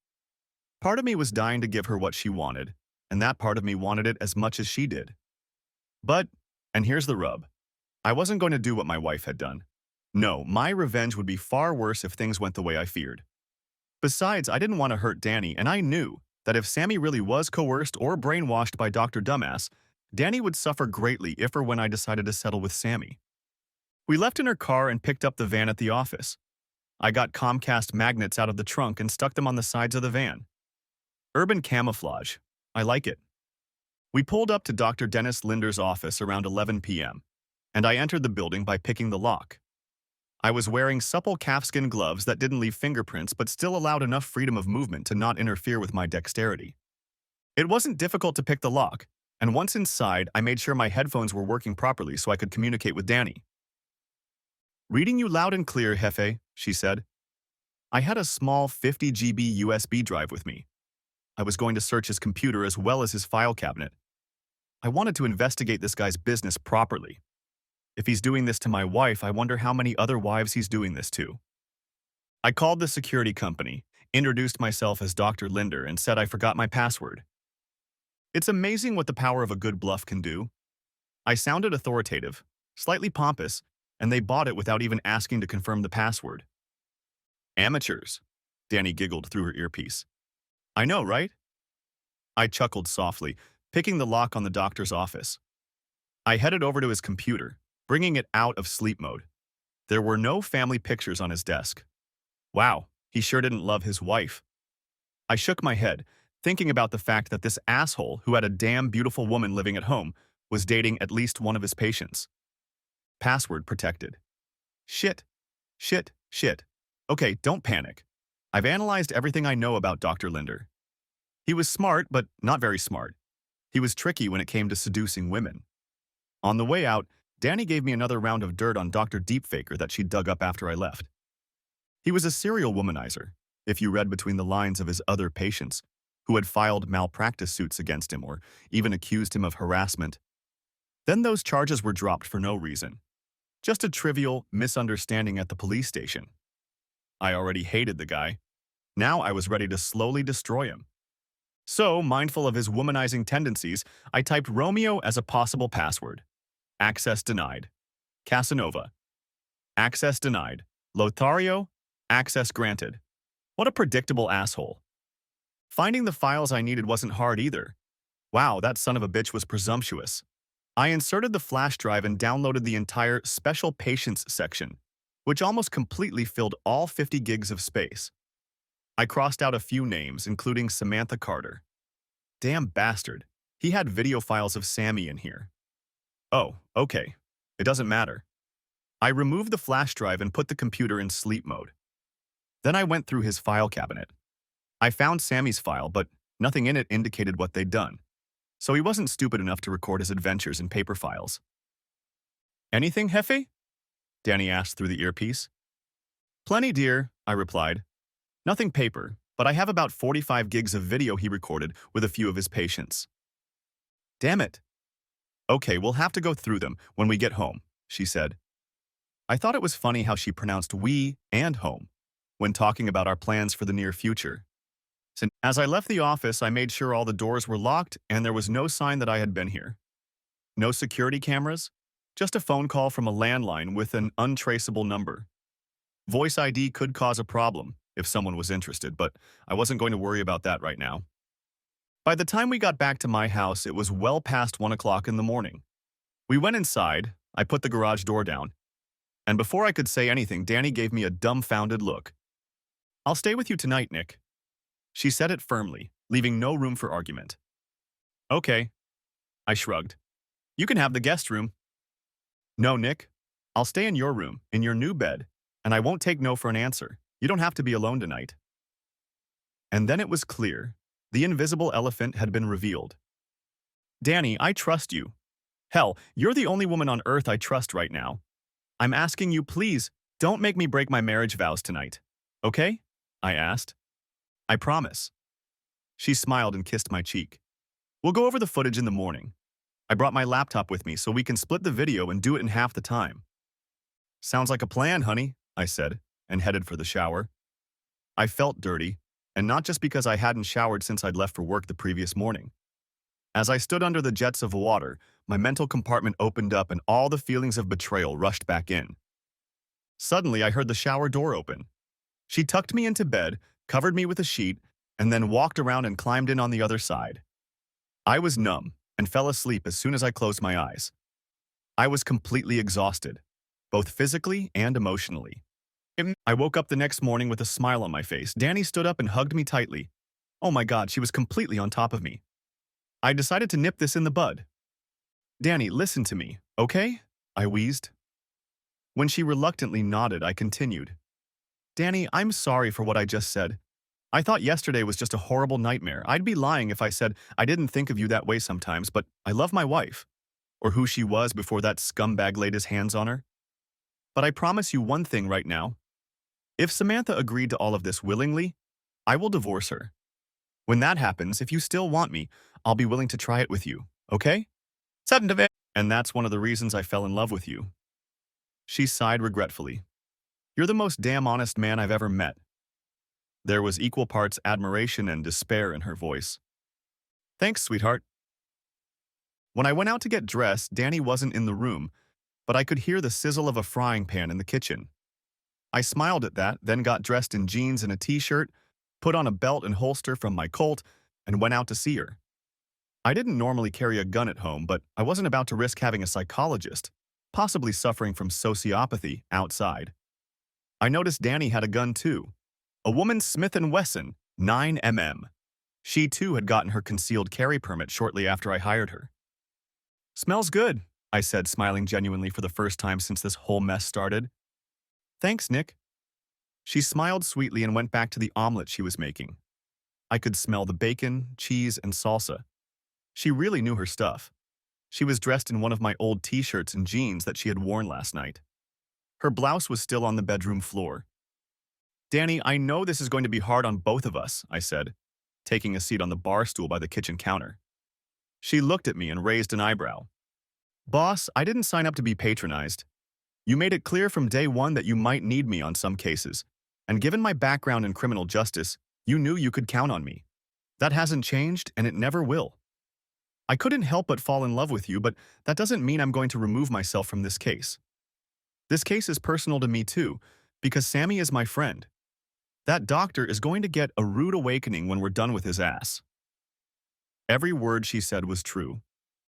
Part of me was dying to give her what she wanted, and that part of me wanted it as much as she did. But, and here's the rub, I wasn't going to do what my wife had done. No, my revenge would be far worse if things went the way I feared. Besides, I didn't want to hurt Danny, and I knew that if Sammy really was coerced or brainwashed by Dr. Dumbass, Danny would suffer greatly if or when I decided to settle with Sammy. We left in her car and picked up the van at the office. I got Comcast magnets out of the trunk and stuck them on the sides of the van. Urban camouflage. I like it. We pulled up to Dr. Dennis Linder's office around 11 p.m., and I entered the building by picking the lock. I was wearing supple calfskin gloves that didn't leave fingerprints but still allowed enough freedom of movement to not interfere with my dexterity. It wasn't difficult to pick the lock, and once inside, I made sure my headphones were working properly so I could communicate with Danny. Reading you loud and clear, Jefe, she said. I had a small 50 GB USB drive with me. I was going to search his computer as well as his file cabinet. I wanted to investigate this guy's business properly. If he's doing this to my wife, I wonder how many other wives he's doing this to. I called the security company, introduced myself as Dr. Linder, and said I forgot my password. It's amazing what the power of a good bluff can do. I sounded authoritative, slightly pompous, and they bought it without even asking to confirm the password. Amateurs, Danny giggled through her earpiece. I know, right? I chuckled softly, picking the lock on the doctor's office. I headed over to his computer, bringing it out of sleep mode. There were no family pictures on his desk. Wow, he sure didn't love his wife. I shook my head, thinking about the fact that this asshole who had a damn beautiful woman living at home was dating at least one of his patients. Password protected. Shit. Shit. Shit. Okay, don't panic. I've analyzed everything I know about Dr. Linder. He was smart, but not very smart. He was tricky when it came to seducing women. On the way out, Danny gave me another round of dirt on Dr. Deepfaker that she dug up after I left. He was a serial womanizer, if you read between the lines of his other patients, who had filed malpractice suits against him or even accused him of harassment. Then those charges were dropped for no reason. Just a trivial misunderstanding at the police station. I already hated the guy. Now I was ready to slowly destroy him. So, mindful of his womanizing tendencies, I typed Romeo as a possible password. Access denied. Casanova. Access denied. Lothario. Access granted. What a predictable asshole. Finding the files I needed wasn't hard either. Wow, that son of a bitch was presumptuous. I inserted the flash drive and downloaded the entire Special Patients section, which almost completely filled all 50 gigs of space. I crossed out a few names, including Samantha Carter. Damn bastard. He had video files of Sammy in here. Oh, okay. It doesn't matter. I removed the flash drive and put the computer in sleep mode. Then I went through his file cabinet. I found Sammy's file, but nothing in it indicated what they'd done. So he wasn't stupid enough to record his adventures in paper files. Anything, Hefe? Danny asked through the earpiece. Plenty, dear, I replied. Nothing paper, but I have about 45 gigs of video he recorded with a few of his patients. Damn it. Okay, we'll have to go through them when we get home, she said. I thought it was funny how she pronounced we and home when talking about our plans for the near future. So as I left the office, I made sure all the doors were locked and there was no sign that I had been here. No security cameras, just a phone call from a landline with an untraceable number. Voice ID could cause a problem if someone was interested, but I wasn't going to worry about that right now. By the time we got back to my house, it was well past 1 o'clock in the morning. We went inside, I put the garage door down, and before I could say anything, Danny gave me a dumbfounded look. I'll stay with you tonight, Nick. She said it firmly, leaving no room for argument. Okay, I shrugged. You can have the guest room. No, Nick. I'll stay in your room, in your new bed, and I won't take no for an answer. You don't have to be alone tonight. And then it was clear. The invisible elephant had been revealed. Danny, I trust you. Hell, you're the only woman on earth I trust right now. I'm asking you, please, don't make me break my marriage vows tonight. Okay? I asked. I promise. She smiled and kissed my cheek. We'll go over the footage in the morning. I brought my laptop with me so we can split the video and do it in half the time. Sounds like a plan, honey, I said, and headed for the shower. I felt dirty, and not just because I hadn't showered since I'd left for work the previous morning. As I stood under the jets of water, my mental compartment opened up and all the feelings of betrayal rushed back in. Suddenly, I heard the shower door open. She tucked me into bed, covered me with a sheet, and then walked around and climbed in on the other side. I was numb and fell asleep as soon as I closed my eyes. I was completely exhausted, both physically and emotionally. I woke up the next morning with a smile on my face. Danny stood up and hugged me tightly. Oh my God, she was completely on top of me. I decided to nip this in the bud. Danny, listen to me, okay? I wheezed. When she reluctantly nodded, I continued. Danny, I'm sorry for what I just said. I thought yesterday was just a horrible nightmare. I'd be lying if I said I didn't think of you that way sometimes, but I love my wife. Or who she was before that scumbag laid his hands on her. But I promise you one thing right now. If Samantha agreed to all of this willingly, I will divorce her. When that happens, if you still want me, I'll be willing to try it with you, okay? And that's one of the reasons I fell in love with you. She sighed regretfully. You're the most damn honest man I've ever met. There was equal parts admiration and despair in her voice. Thanks, sweetheart. When I went out to get dressed, Danny wasn't in the room, but I could hear the sizzle of a frying pan in the kitchen. I smiled at that, then got dressed in jeans and a t-shirt, put on a belt and holster from my Colt, and went out to see her. I didn't normally carry a gun at home, but I wasn't about to risk having a psychologist, possibly suffering from sociopathy, outside. I noticed Danny had a gun too. A woman's Smith & Wesson 9mm. She too had gotten her concealed carry permit shortly after I hired her. Smells good, I said, smiling genuinely for the first time since this whole mess started. Thanks, Nick. She smiled sweetly and went back to the omelet she was making. I could smell the bacon, cheese, and salsa. She really knew her stuff. She was dressed in one of my old t-shirts and jeans that she had worn last night. Her blouse was still on the bedroom floor. Danny, I know this is going to be hard on both of us, I said, taking a seat on the bar stool by the kitchen counter. She looked at me and raised an eyebrow. Boss, I didn't sign up to be patronized. You made it clear from day one that you might need me on some cases, and given my background in criminal justice, you knew you could count on me. That hasn't changed, and it never will. I couldn't help but fall in love with you, but that doesn't mean I'm going to remove myself from this case. This case is personal to me too, because Sammy is my friend. That doctor is going to get a rude awakening when we're done with his ass. Every word she said was true.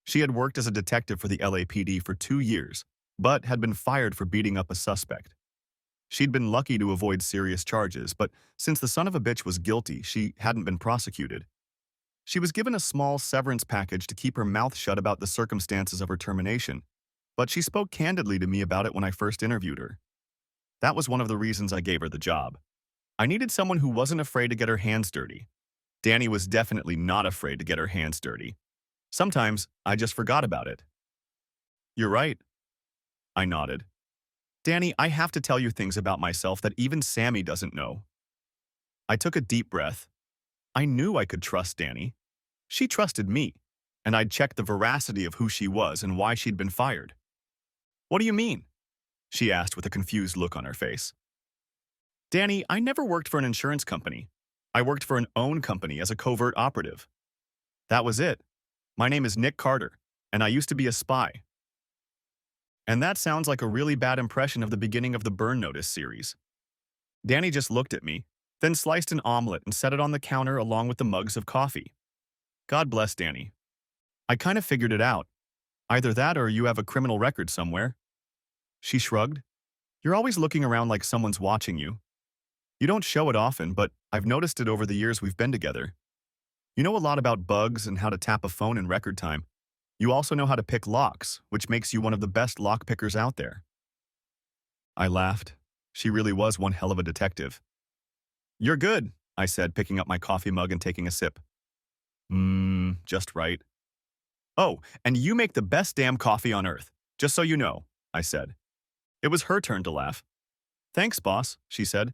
She had worked as a detective for the LAPD for 2 years, but had been fired for beating up a suspect. She'd been lucky to avoid serious charges, but since the son of a bitch was guilty, she hadn't been prosecuted. She was given a small severance package to keep her mouth shut about the circumstances of her termination, but she spoke candidly to me about it when I first interviewed her. That was one of the reasons I gave her the job. I needed someone who wasn't afraid to get her hands dirty. Danny was definitely not afraid to get her hands dirty. Sometimes I just forgot about it. You're right. I nodded. Danny, I have to tell you things about myself that even Sammy doesn't know. I took a deep breath. I knew I could trust Danny. She trusted me, and I'd checked the veracity of who she was and why she'd been fired. What do you mean? She asked with a confused look on her face. Danny, I never worked for an insurance company. I worked for an own company as a covert operative. That was it. My name is Nick Carter, and I used to be a spy. And that sounds like a really bad impression of the beginning of the Burn Notice series. Danny just looked at me, then sliced an omelet and set it on the counter along with the mugs of coffee. God bless Danny. I kind of figured it out. Either that or you have a criminal record somewhere. She shrugged. You're always looking around like someone's watching you. You don't show it often, but I've noticed it over the years we've been together. You know a lot about bugs and how to tap a phone in record time. You also know how to pick locks, which makes you one of the best lock pickers out there. I laughed. She really was one hell of a detective. You're good, I said, picking up my coffee mug and taking a sip. Just right. Oh, and you make the best damn coffee on earth, just so you know, I said. It was her turn to laugh. Thanks, boss, she said.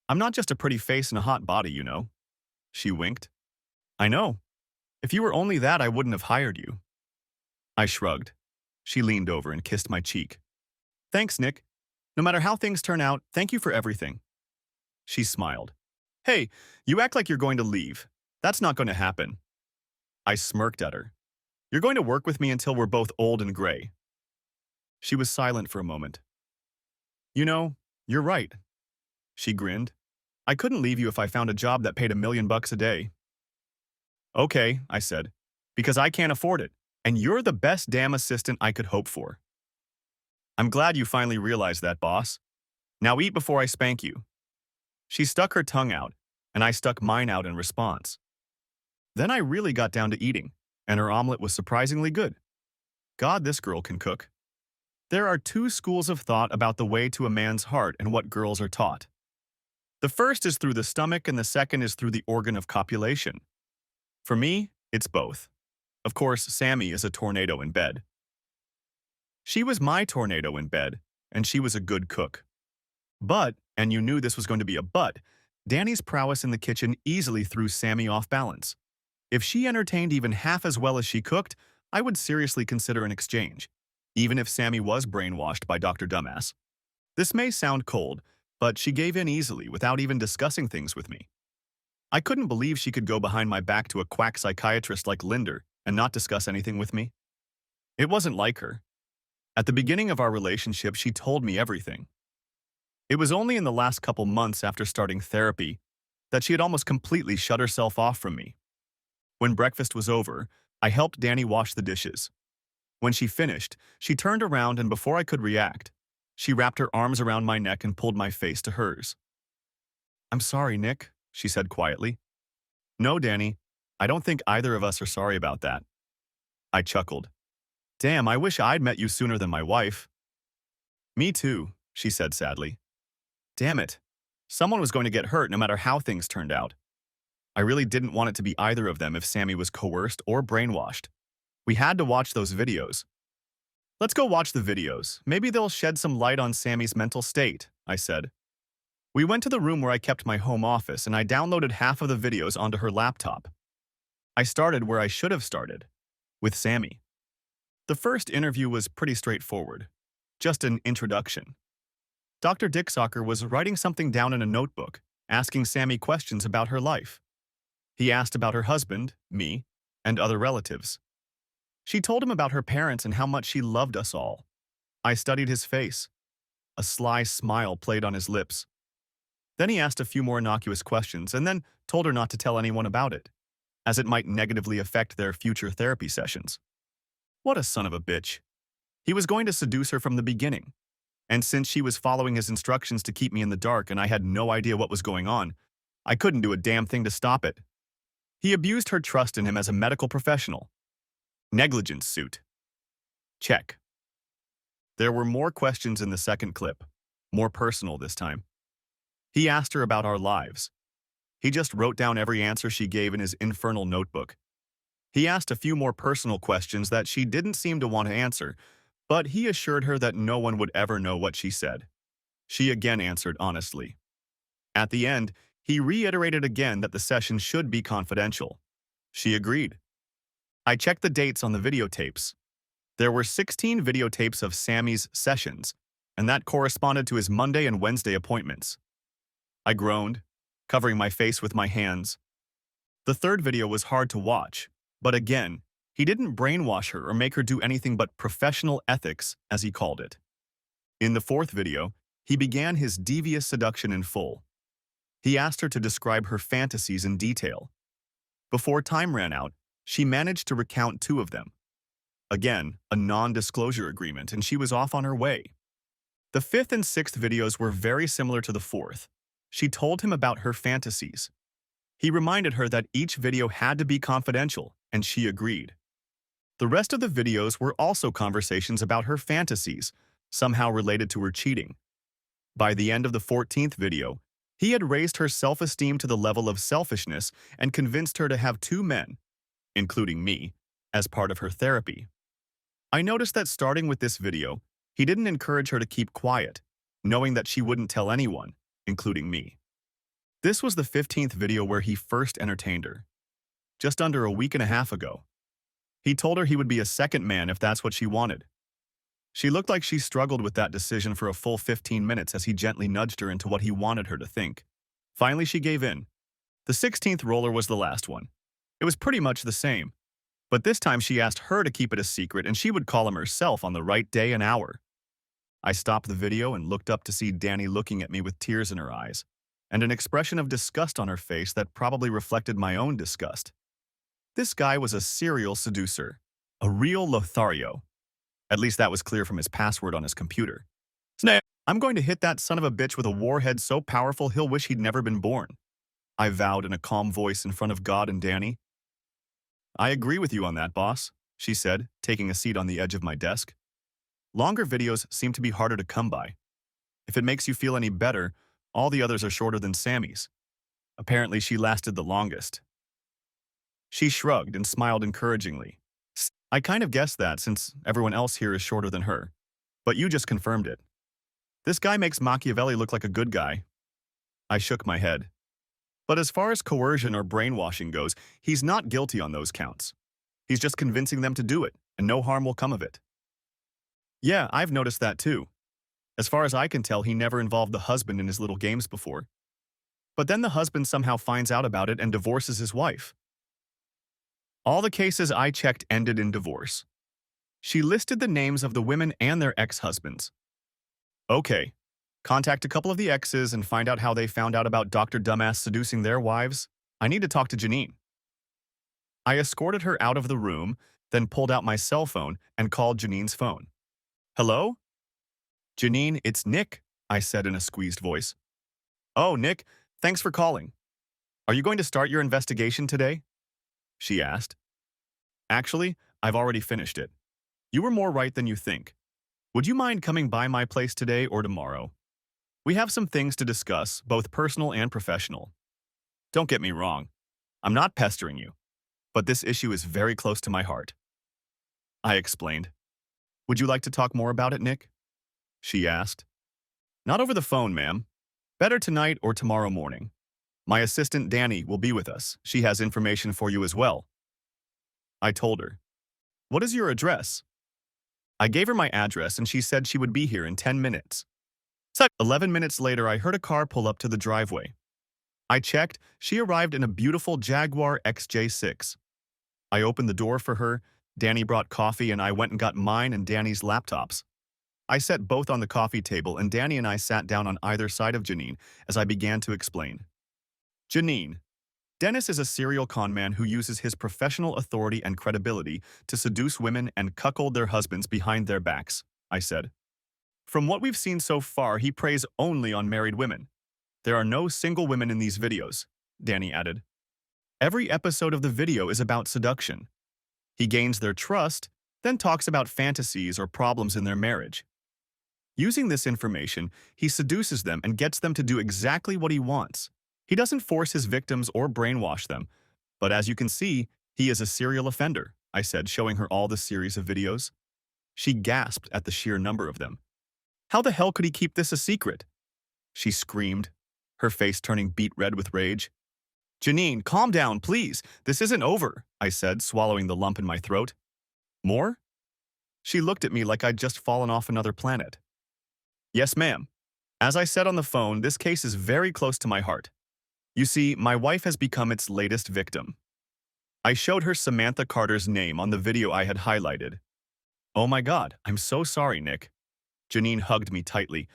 I'm not just a pretty face and a hot body, you know. She winked. I know. If you were only that, I wouldn't have hired you. I shrugged. She leaned over and kissed my cheek. Thanks, Nick. No matter how things turn out, thank you for everything. She smiled. Hey, you act like you're going to leave. That's not going to happen. I smirked at her. You're going to work with me until we're both old and gray. She was silent for a moment. You know, you're right. She grinned. I couldn't leave you if I found a job that paid $1 million a day. Okay, I said, because I can't afford it, and you're the best damn assistant I could hope for. I'm glad you finally realized that, boss. Now eat before I spank you. She stuck her tongue out, and I stuck mine out in response. Then I really got down to eating, and her omelet was surprisingly good. God, this girl can cook. There are two schools of thought about the way to a man's heart and what girls are taught. The first is through the stomach, and the second is through the organ of copulation. For me, it's both. Of course, Sammy is a tornado in bed. She was my tornado in bed, and she was a good cook. But, and you knew this was going to be a but, Danny's prowess in the kitchen easily threw Sammy off balance. If she entertained even half as well as she cooked, I would seriously consider an exchange, even if Sammy was brainwashed by Dr. Dumbass. This may sound cold, but she gave in easily without even discussing things with me. I couldn't believe she could go behind my back to a quack psychiatrist like Linder and not discuss anything with me. It wasn't like her. At the beginning of our relationship, she told me everything. It was only in the last couple months after starting therapy that she had almost completely shut herself off from me. When breakfast was over, I helped Danny wash the dishes. When she finished, she turned around and before I could react, she wrapped her arms around my neck and pulled my face to hers. I'm sorry, Nick, she said quietly. No, Danny, I don't think either of us are sorry about that. I chuckled. Damn, I wish I'd met you sooner than my wife. Me too, she said sadly. Damn it. Someone was going to get hurt no matter how things turned out. I really didn't want it to be either of them if Sammy was coerced or brainwashed. We had to watch those videos. Let's go watch the videos. Maybe they'll shed some light on Sammy's mental state, I said. We went to the room where I kept my home office and I downloaded half of the videos onto her laptop. I started where I should have started, with Sammy. The first interview was pretty straightforward, just an introduction. Dr. Dicksocker was writing something down in a notebook, asking Sammy questions about her life. He asked about her husband, me, and other relatives. She told him about her parents and how much she loved us all. I studied his face. A sly smile played on his lips. Then he asked a few more innocuous questions and then told her not to tell anyone about it, as it might negatively affect their future therapy sessions. What a son of a bitch. He was going to seduce her from the beginning. And since she was following his instructions to keep me in the dark and I had no idea what was going on, I couldn't do a damn thing to stop it. He abused her trust in him as a medical professional. Negligence suit. Check. There were more questions in the second clip, more personal this time. He asked her about our lives. He just wrote down every answer she gave in his infernal notebook. He asked a few more personal questions that she didn't seem to want to answer, But he assured her that no one would ever know what she said. She again answered honestly. At the end, he reiterated again that the session should be confidential. She agreed. I checked the dates on the videotapes. There were 16 videotapes of Sammy's sessions, and that corresponded to his Monday and Wednesday appointments. I groaned, covering my face with my hands. The third video was hard to watch, but again, he didn't brainwash her or make her do anything but professional ethics, as he called it. In the fourth video, he began his devious seduction in full. He asked her to describe her fantasies in detail. Before time ran out, she managed to recount 2 of them. Again, a non-disclosure agreement, and she was off on her way. The fifth and sixth videos were very similar to the fourth. She told him about her fantasies. He reminded her that each video had to be confidential, and she agreed. The rest of the videos were also conversations about her fantasies, somehow related to her cheating. By the end of the 14th video, he had raised her self-esteem to the level of selfishness and convinced her to have 2 men, including me, as part of her therapy. I noticed that starting with this video, he didn't encourage her to keep quiet, knowing that she wouldn't tell anyone, including me. This was the 15th video where he first entertained her. Just under a week and a half ago. He told her he would be a second man if that's what she wanted. She looked like she struggled with that decision for a full 15 minutes as he gently nudged her into what he wanted her to think. Finally, she gave in. The 16th roller was the last one. It was pretty much the same. But this time she asked her to keep it a secret and she would call him herself on the right day and hour. I stopped the video and looked up to see Danny looking at me with tears in her eyes and an expression of disgust on her face that probably reflected my own disgust. This guy was a serial seducer, a real Lothario. At least that was clear from his password on his computer. Snap! I'm going to hit that son of a bitch with a warhead so powerful he'll wish he'd never been born. I vowed in a calm voice in front of God and Danny. I agree with you on that, boss, she said, taking a seat on the edge of my desk. Longer videos seem to be harder to come by. If it makes you feel any better, all the others are shorter than Sammy's. Apparently, she lasted the longest. She shrugged and smiled encouragingly. I kind of guessed that since everyone else here is shorter than her. But you just confirmed it. This guy makes Machiavelli look like a good guy. I shook my head. But as far as coercion or brainwashing goes, he's not guilty on those counts. He's just convincing them to do it, and no harm will come of it. Yeah, I've noticed that too. As far as I can tell, he never involved the husband in his little games before. But then the husband somehow finds out about it and divorces his wife. All the cases I checked ended in divorce. She listed the names of the women and their ex-husbands. Okay, contact a couple of the exes and find out how they found out about Dr. Dumbass seducing their wives. I need to talk to Janine. I escorted her out of the room, then pulled out my cell phone and called Janine's phone. Hello? Janine, it's Nick, I said in a squeezed voice. Oh, Nick, thanks for calling. Are you going to start your investigation today? She asked. Actually, I've already finished it. You were more right than you think. Would you mind coming by my place today or tomorrow? We have some things to discuss, both personal and professional. Don't get me wrong. I'm not pestering you, but this issue is very close to my heart. I explained. Would you like to talk more about it, Nick? She asked. Not over the phone, ma'am. Better tonight or tomorrow morning. My assistant Danny will be with us. She has information for you as well. I told her. What is your address? I gave her my address and she said she would be here in 10 minutes. 11 minutes later, I heard a car pull up to the driveway. I checked. She arrived in a beautiful Jaguar XJ6. I opened the door for her. Danny brought coffee and I went and got mine and Danny's laptops. I set both on the coffee table and Danny and I sat down on either side of Janine as I began to explain. Janine, Dennis is a serial con man who uses his professional authority and credibility to seduce women and cuckold their husbands behind their backs, I said. From what we've seen so far, he preys only on married women. There are no single women in these videos, Danny added. Every episode of the video is about seduction. He gains their trust, then talks about fantasies or problems in their marriage. Using this information, he seduces them and gets them to do exactly what he wants. He doesn't force his victims or brainwash them, but as you can see, he is a serial offender, I said, showing her all the series of videos. She gasped at the sheer number of them. How the hell could he keep this a secret? She screamed, her face turning beet red with rage. Janine, calm down, please. This isn't over, I said, swallowing the lump in my throat. More? She looked at me like I'd just fallen off another planet. Yes, ma'am. As I said on the phone, this case is very close to my heart. You see, my wife has become its latest victim. I showed her Samantha Carter's name on the video I had highlighted. Oh my God, I'm so sorry, Nick. Janine hugged me tightly.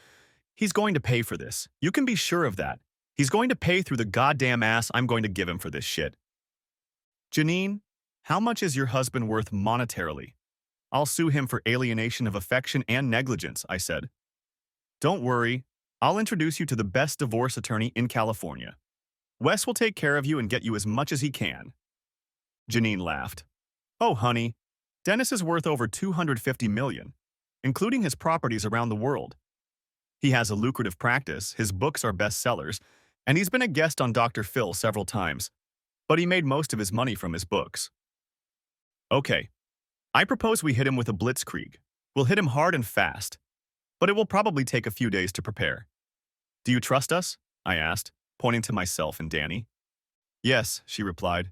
He's going to pay for this. You can be sure of that. He's going to pay through the goddamn ass I'm going to give him for this shit. Janine, how much is your husband worth monetarily? I'll sue him for alienation of affection and negligence, I said. Don't worry. I'll introduce you to the best divorce attorney in California. Wes will take care of you and get you as much as he can. Janine laughed. Oh, honey, Dennis is worth over $250 million, including his properties around the world. He has a lucrative practice, his books are bestsellers, and he's been a guest on Dr. Phil several times, but he made most of his money from his books. Okay, I propose we hit him with a blitzkrieg. We'll hit him hard and fast, but it will probably take a few days to prepare. Do you trust us? I asked, pointing to myself and Danny. Yes, she replied.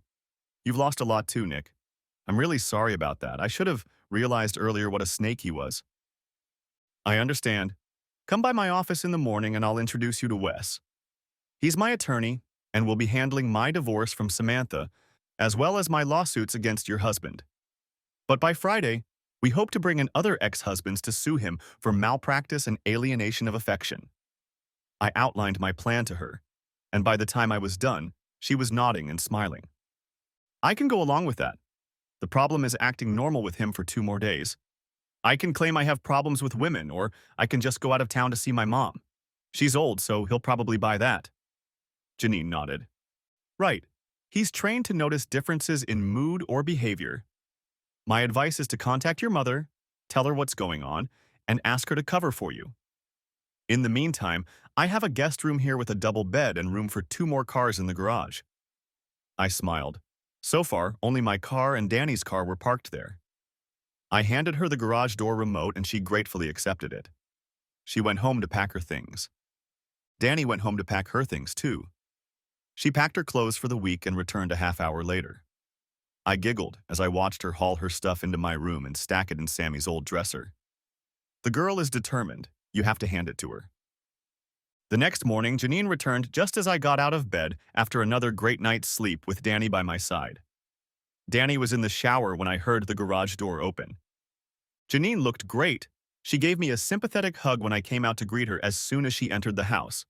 You've lost a lot too, Nick. I'm really sorry about that. I should have realized earlier what a snake he was. I understand. Come by my office in the morning and I'll introduce you to Wes. He's my attorney and will be handling my divorce from Samantha, as well as my lawsuits against your husband. But by Friday, we hope to bring in other ex-husbands to sue him for malpractice and alienation of affection. I outlined my plan to her, and by the time I was done, she was nodding and smiling. I can go along with that. The problem is acting normal with him for 2 more days. I can claim I have problems with women, or I can just go out of town to see my mom. She's old, so he'll probably buy that. Janine nodded. Right. He's trained to notice differences in mood or behavior. My advice is to contact your mother, tell her what's going on, and ask her to cover for you. In the meantime, I have a guest room here with a double bed and room for 2 more cars in the garage. I smiled. So far, only my car and Danny's car were parked there. I handed her the garage door remote and she gratefully accepted it. She went home to pack her things. Danny went home to pack her things too. She packed her clothes for the week and returned a half-hour later. I giggled as I watched her haul her stuff into my room and stack it in Sammy's old dresser. The girl is determined. You have to hand it to her. The next morning, Janine returned just as I got out of bed after another great night's sleep with Danny by my side. Danny was in the shower when I heard the garage door open. Janine looked great. She gave me a sympathetic hug when I came out to greet her as soon as she entered the house.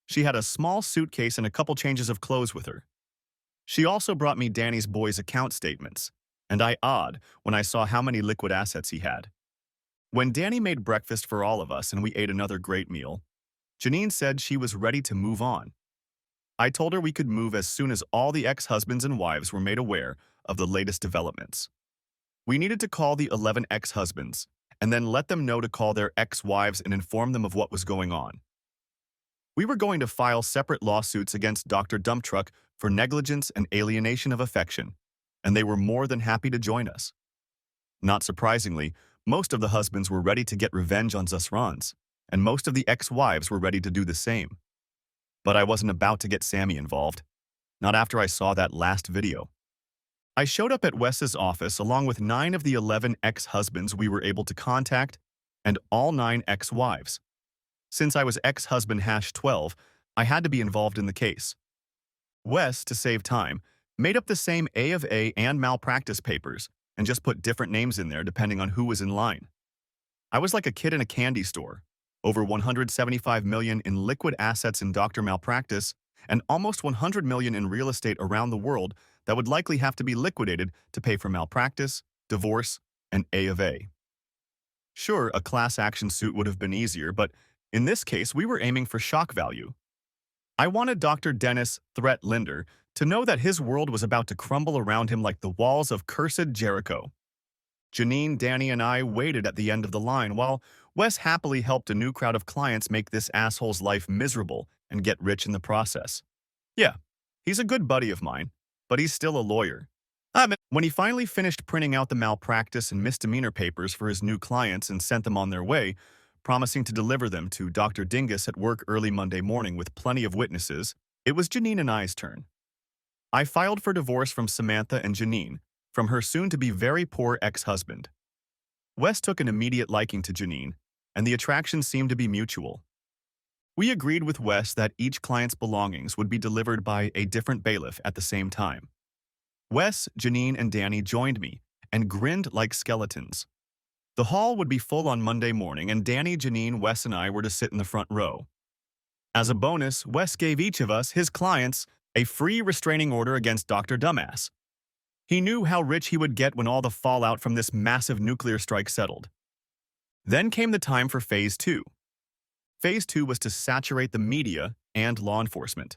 She had a small suitcase and a couple changes of clothes with her. She also brought me Danny's boys' account statements, and I awed when I saw how many liquid assets he had. When Danny made breakfast for all of us and we ate another great meal, Janine said she was ready to move on. I told her we could move as soon as all the ex-husbands and wives were made aware of the latest developments. We needed to call the 11 ex-husbands and then let them know to call their ex-wives and inform them of what was going on. We were going to file separate lawsuits against Dr. Dumptruck for negligence and alienation of affection, and they were more than happy to join us. Not surprisingly, most of the husbands were ready to get revenge on Zasrans, and most of the ex-wives were ready to do the same. But I wasn't about to get Sammy involved, not after I saw that last video. I showed up at Wes's office along with 9 of the 11 ex-husbands we were able to contact and all 9 ex-wives. Since I was ex-husband #12, I had to be involved in the case. Wes, to save time, made up the same A of A and malpractice papers and just put different names in there depending on who was in line. I was like a kid in a candy store, over $175 million in liquid assets in doctor malpractice and almost $100 million in real estate around the world that would likely have to be liquidated to pay for malpractice, divorce, and A of A. Sure, a class action suit would have been easier, but in this case, we were aiming for shock value. I wanted Dr. Dennis Threat Linder to know that his world was about to crumble around him like the walls of cursed Jericho. Janine, Danny, and I waited at the end of the line while Wes happily helped a new crowd of clients make this asshole's life miserable and get rich in the process. Yeah, he's a good buddy of mine, but he's still a lawyer. When he finally finished printing out the malpractice and misdemeanor papers for his new clients and sent them on their way, promising to deliver them to Dr. Dingus at work early Monday morning with plenty of witnesses, it was Janine and I's turn. I filed for divorce from Samantha and Janine, from her soon-to-be very poor ex-husband. Wes took an immediate liking to Janine, and the attraction seemed to be mutual. We agreed with Wes that each client's belongings would be delivered by a different bailiff at the same time. Wes, Janine, and Danny joined me and grinned like skeletons. The hall would be full on Monday morning, and Danny, Janine, Wes, and I were to sit in the front row. As a bonus, Wes gave each of us, his clients, a free restraining order against Dr. Dumbass. He knew how rich he would get when all the fallout from this massive nuclear strike settled. Then came the time for Phase 2. Phase 2 was to saturate the media and law enforcement.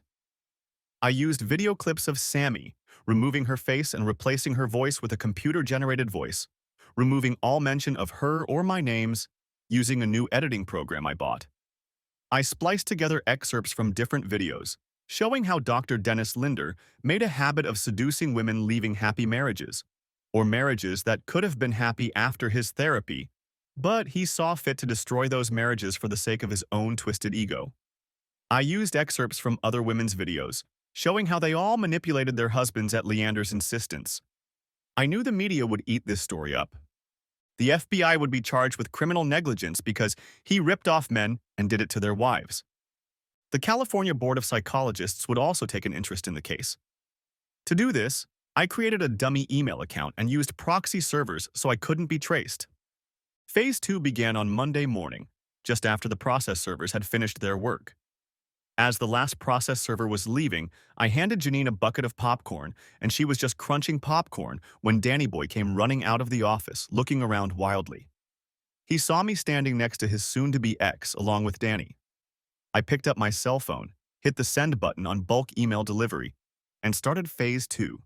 I used video clips of Sammy, removing her face and replacing her voice with a computer-generated voice, removing all mention of her or my names, using a new editing program I bought. I spliced together excerpts from different videos, showing how Dr. Dennis Linder made a habit of seducing women leaving happy marriages, or marriages that could have been happy after his therapy, but he saw fit to destroy those marriages for the sake of his own twisted ego. I used excerpts from other women's videos, showing how they all manipulated their husbands at Leander's insistence. I knew the media would eat this story up. The FBI would be charged with criminal negligence because he ripped off men and did it to their wives. The California Board of Psychologists would also take an interest in the case. To do this, I created a dummy email account and used proxy servers so I couldn't be traced. Phase 2 began on Monday morning, just after the process servers had finished their work. As the last process server was leaving, I handed Janine a bucket of popcorn, and she was just crunching popcorn when Danny Boy came running out of the office, looking around wildly. He saw me standing next to his soon-to-be ex along with Danny. I picked up my cell phone, hit the send button on bulk email delivery, and started Phase 2.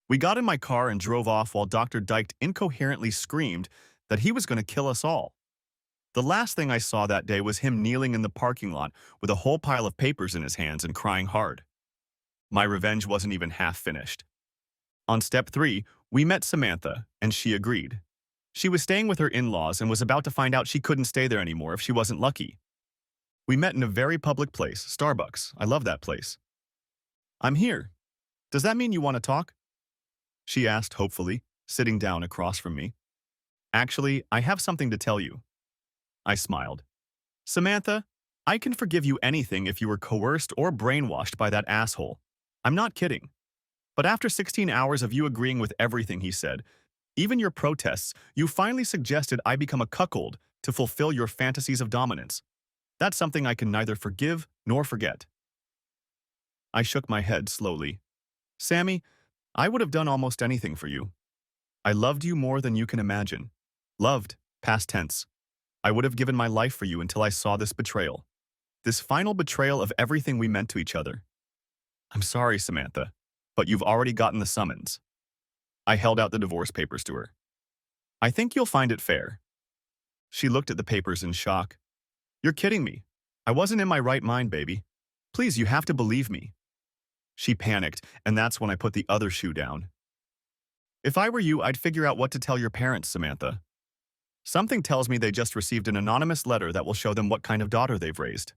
We got in my car and drove off while Dr. Dykes incoherently screamed that he was going to kill us all. The last thing I saw that day was him kneeling in the parking lot with a whole pile of papers in his hands and crying hard. My revenge wasn't even half finished. On step 3, we met Samantha, and she agreed. She was staying with her in-laws and was about to find out she couldn't stay there anymore if she wasn't lucky. We met in a very public place, Starbucks. I love that place. "I'm here. Does that mean you want to talk?" she asked hopefully, sitting down across from me. "Actually, I have something to tell you." I smiled. "Samantha, I can forgive you anything if you were coerced or brainwashed by that asshole. I'm not kidding. But after 16 hours of you agreeing with everything he said, even your protests, you finally suggested I become a cuckold to fulfill your fantasies of dominance. That's something I can neither forgive nor forget." I shook my head slowly. "Sammy, I would have done almost anything for you. I loved you more than you can imagine. Loved, past tense. I would have given my life for you until I saw this betrayal. This final betrayal of everything we meant to each other. I'm sorry, Samantha, but you've already gotten the summons." I held out the divorce papers to her. "I think you'll find it fair." She looked at the papers in shock. "You're kidding me. I wasn't in my right mind, baby. Please, you have to believe me." She panicked, and that's when I put the other shoe down. "If I were you, I'd figure out what to tell your parents, Samantha. Something tells me they just received an anonymous letter that will show them what kind of daughter they've raised."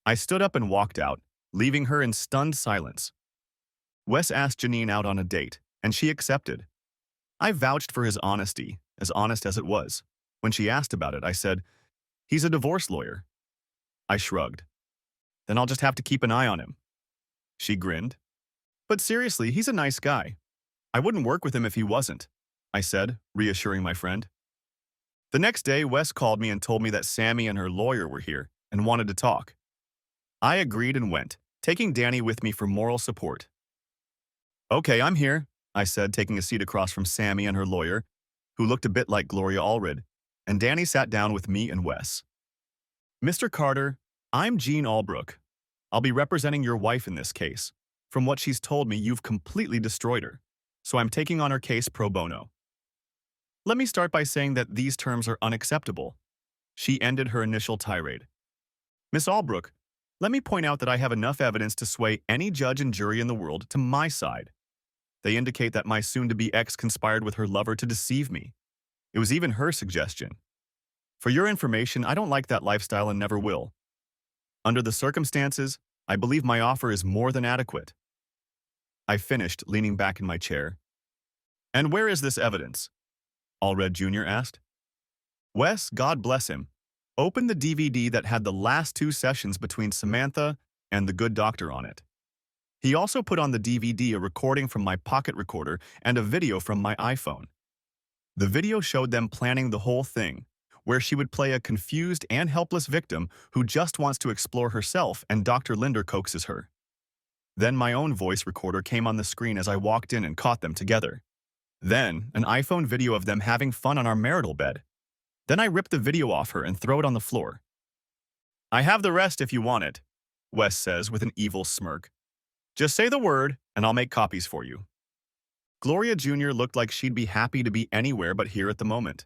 I stood up and walked out, leaving her in stunned silence. Wes asked Janine out on a date, and she accepted. I vouched for his honesty, as honest as it was. When she asked about it, I said, "He's a divorce lawyer." I shrugged. "Then I'll just have to keep an eye on him." She grinned. "But seriously, he's a nice guy. I wouldn't work with him if he wasn't," I said, reassuring my friend. The next day, Wes called me and told me that Sammy and her lawyer were here and wanted to talk. I agreed and went, taking Danny with me for moral support. "Okay, I'm here," I said, taking a seat across from Sammy and her lawyer, who looked a bit like Gloria Allred, and Danny sat down with me and Wes. "Mr. Carter, I'm Jean Albrook. I'll be representing your wife in this case. From what she's told me, you've completely destroyed her, so I'm taking on her case pro bono. Let me start by saying that these terms are unacceptable." She ended her initial tirade. "Miss Albrook, let me point out that I have enough evidence to sway any judge and jury in the world to my side. They indicate that my soon-to-be ex conspired with her lover to deceive me. It was even her suggestion. For your information, I don't like that lifestyle and never will. Under the circumstances, I believe my offer is more than adequate. I finished, leaning back in my chair. And where is this evidence? Allred Jr. asked. Wes, God bless him, opened the DVD that had the last 2 sessions between Samantha and the good doctor on it. He also put on the DVD a recording from my pocket recorder and a video from my iPhone. The video showed them planning the whole thing, where she would play a confused and helpless victim who just wants to explore herself and Dr. Linder coaxes her. Then my own voice recorder came on the screen as I walked in and caught them together. Then, an iPhone video of them having fun on our marital bed. Then I ripped the video off her and throw it on the floor. I have the rest if you want it, Wes says with an evil smirk. Just say the word, and I'll make copies for you. Gloria Jr. looked like she'd be happy to be anywhere but here at the moment.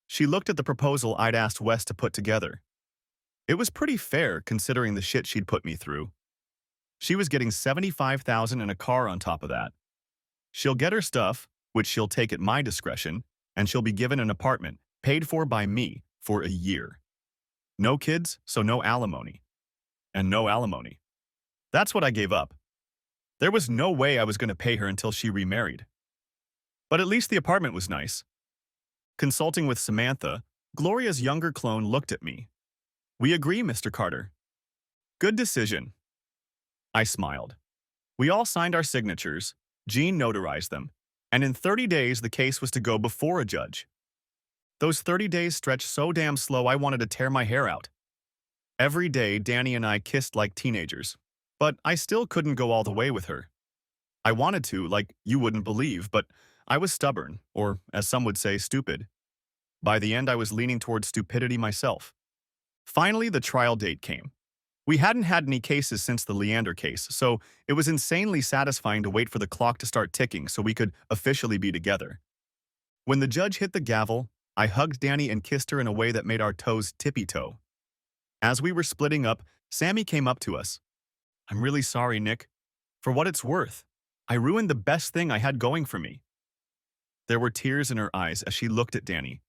She looked at the proposal I'd asked Wes to put together. It was pretty fair considering the shit she'd put me through. She was getting $75,000 in a car on top of that. She'll get her stuff, which she'll take at my discretion, and she'll be given an apartment, paid for by me, for a year. No kids, so no alimony. And no alimony. That's what I gave up. There was no way I was going to pay her until she remarried. But at least the apartment was nice. Consulting with Samantha, Gloria's younger clone looked at me. We agree, Mr. Carter. Good decision. I smiled. We all signed our signatures, Jean notarized them, and in 30 days the case was to go before a judge. Those 30 days stretched so damn slow I wanted to tear my hair out. Every day Danny and I kissed like teenagers, but I still couldn't go all the way with her. I wanted to, like you wouldn't believe, but I was stubborn, or as some would say, stupid. By the end I was leaning towards stupidity myself. Finally, the trial date came. We hadn't had any cases since the Leander case, so it was insanely satisfying to wait for the clock to start ticking so we could officially be together. When the judge hit the gavel, I hugged Danny and kissed her in a way that made our toes tippy-toe. As we were splitting up, Sammy came up to us. I'm really sorry, Nick. For what it's worth, I ruined the best thing I had going for me. There were tears in her eyes as she looked at Danny.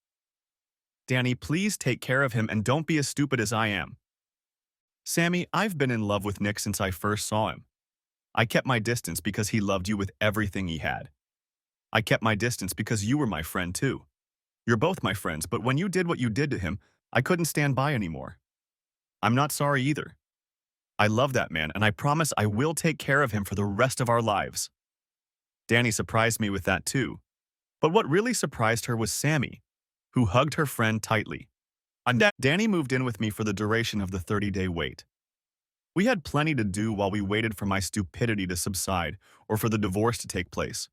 Danny, please take care of him and don't be as stupid as I am. Sammy, I've been in love with Nick since I first saw him. I kept my distance because he loved you with everything he had. I kept my distance because you were my friend too. You're both my friends, but when you did what you did to him, I couldn't stand by anymore. I'm not sorry either. I love that man, and I promise I will take care of him for the rest of our lives. Danny surprised me with that too. But what really surprised her was Sammy, who hugged her friend tightly. Danny moved in with me for the duration of the 30-day wait. We had plenty to do while we waited for my stupidity to subside or for the divorce to take place.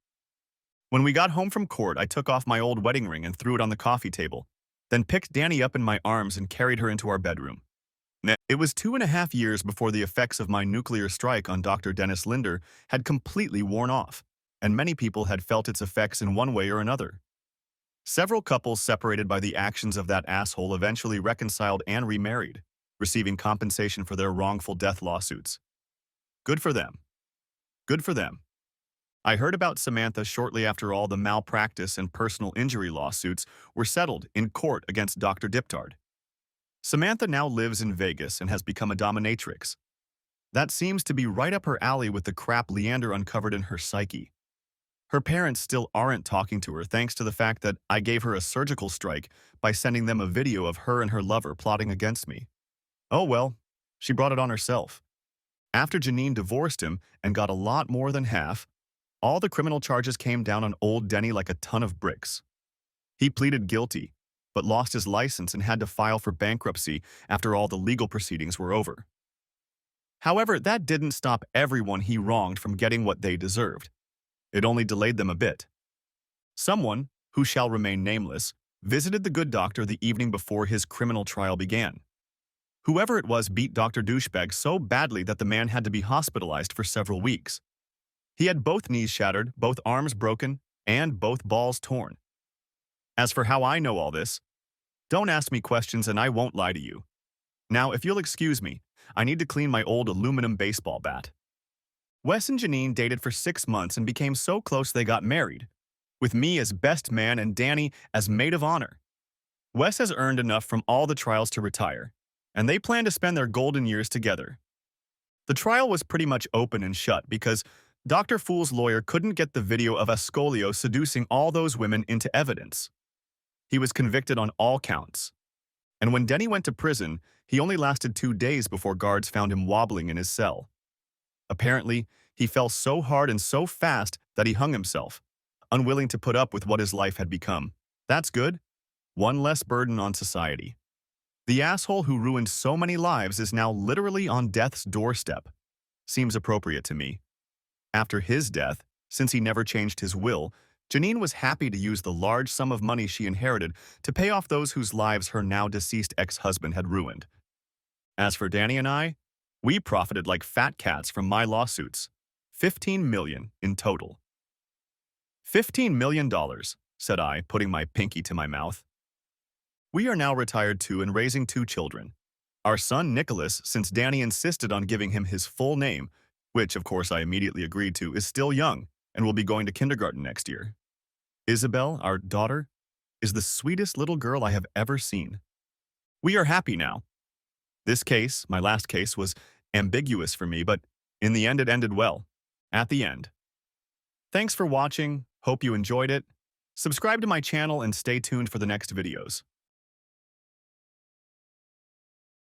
When we got home from court, I took off my old wedding ring and threw it on the coffee table, then picked Danny up in my arms and carried her into our bedroom. It was 2.5 years before the effects of my nuclear strike on Dr. Dennis Linder had completely worn off, and many people had felt its effects in one way or another. Several couples separated by the actions of that asshole eventually reconciled and remarried, receiving compensation for their wrongful death lawsuits. Good for them. Good for them. I heard about Samantha shortly after all the malpractice and personal injury lawsuits were settled in court against Dr. Diptard. Samantha now lives in Vegas and has become a dominatrix. That seems to be right up her alley with the crap Leander uncovered in her psyche. Her parents still aren't talking to her thanks to the fact that I gave her a surgical strike by sending them a video of her and her lover plotting against me. Oh well, she brought it on herself. After Janine divorced him and got a lot more than half, all the criminal charges came down on old Denny like a ton of bricks. He pleaded guilty, but lost his license and had to file for bankruptcy after all the legal proceedings were over. However, that didn't stop everyone he wronged from getting what they deserved. It only delayed them a bit. Someone, who shall remain nameless, visited the good doctor the evening before his criminal trial began. Whoever it was beat Dr. Douchebag so badly that the man had to be hospitalized for several weeks. He had both knees shattered, both arms broken, and both balls torn. As for how I know all this, don't ask me questions and I won't lie to you. Now, if you'll excuse me, I need to clean my old aluminum baseball bat. Wes and Janine dated for 6 months and became so close they got married, with me as best man and Danny as maid of honor. Wes has earned enough from all the trials to retire, and they plan to spend their golden years together. The trial was pretty much open and shut because Dr. Fool's lawyer couldn't get the video of Ascolio seducing all those women into evidence. He was convicted on all counts. And when Denny went to prison, he only lasted 2 days before guards found him wobbling in his cell. Apparently, he fell so hard and so fast that he hung himself, unwilling to put up with what his life had become. That's good. One less burden on society. The asshole who ruined so many lives is now literally on death's doorstep. Seems appropriate to me. After his death, since he never changed his will, Janine was happy to use the large sum of money she inherited to pay off those whose lives her now-deceased ex-husband had ruined. As for Danny and I, we profited like fat cats from my lawsuits. $15 million in total. $15 million, said I, putting my pinky to my mouth. We are now retired too and raising 2 children. Our son Nicholas, since Danny insisted on giving him his full name, which of course I immediately agreed to, is still young and will be going to kindergarten next year. Isabel, our daughter, is the sweetest little girl I have ever seen. We are happy now. This case, my last case, was ambiguous for me, but in the end it ended well. At the end. Thanks for watching. Hope you enjoyed it. Subscribe to my channel and stay tuned for the next videos.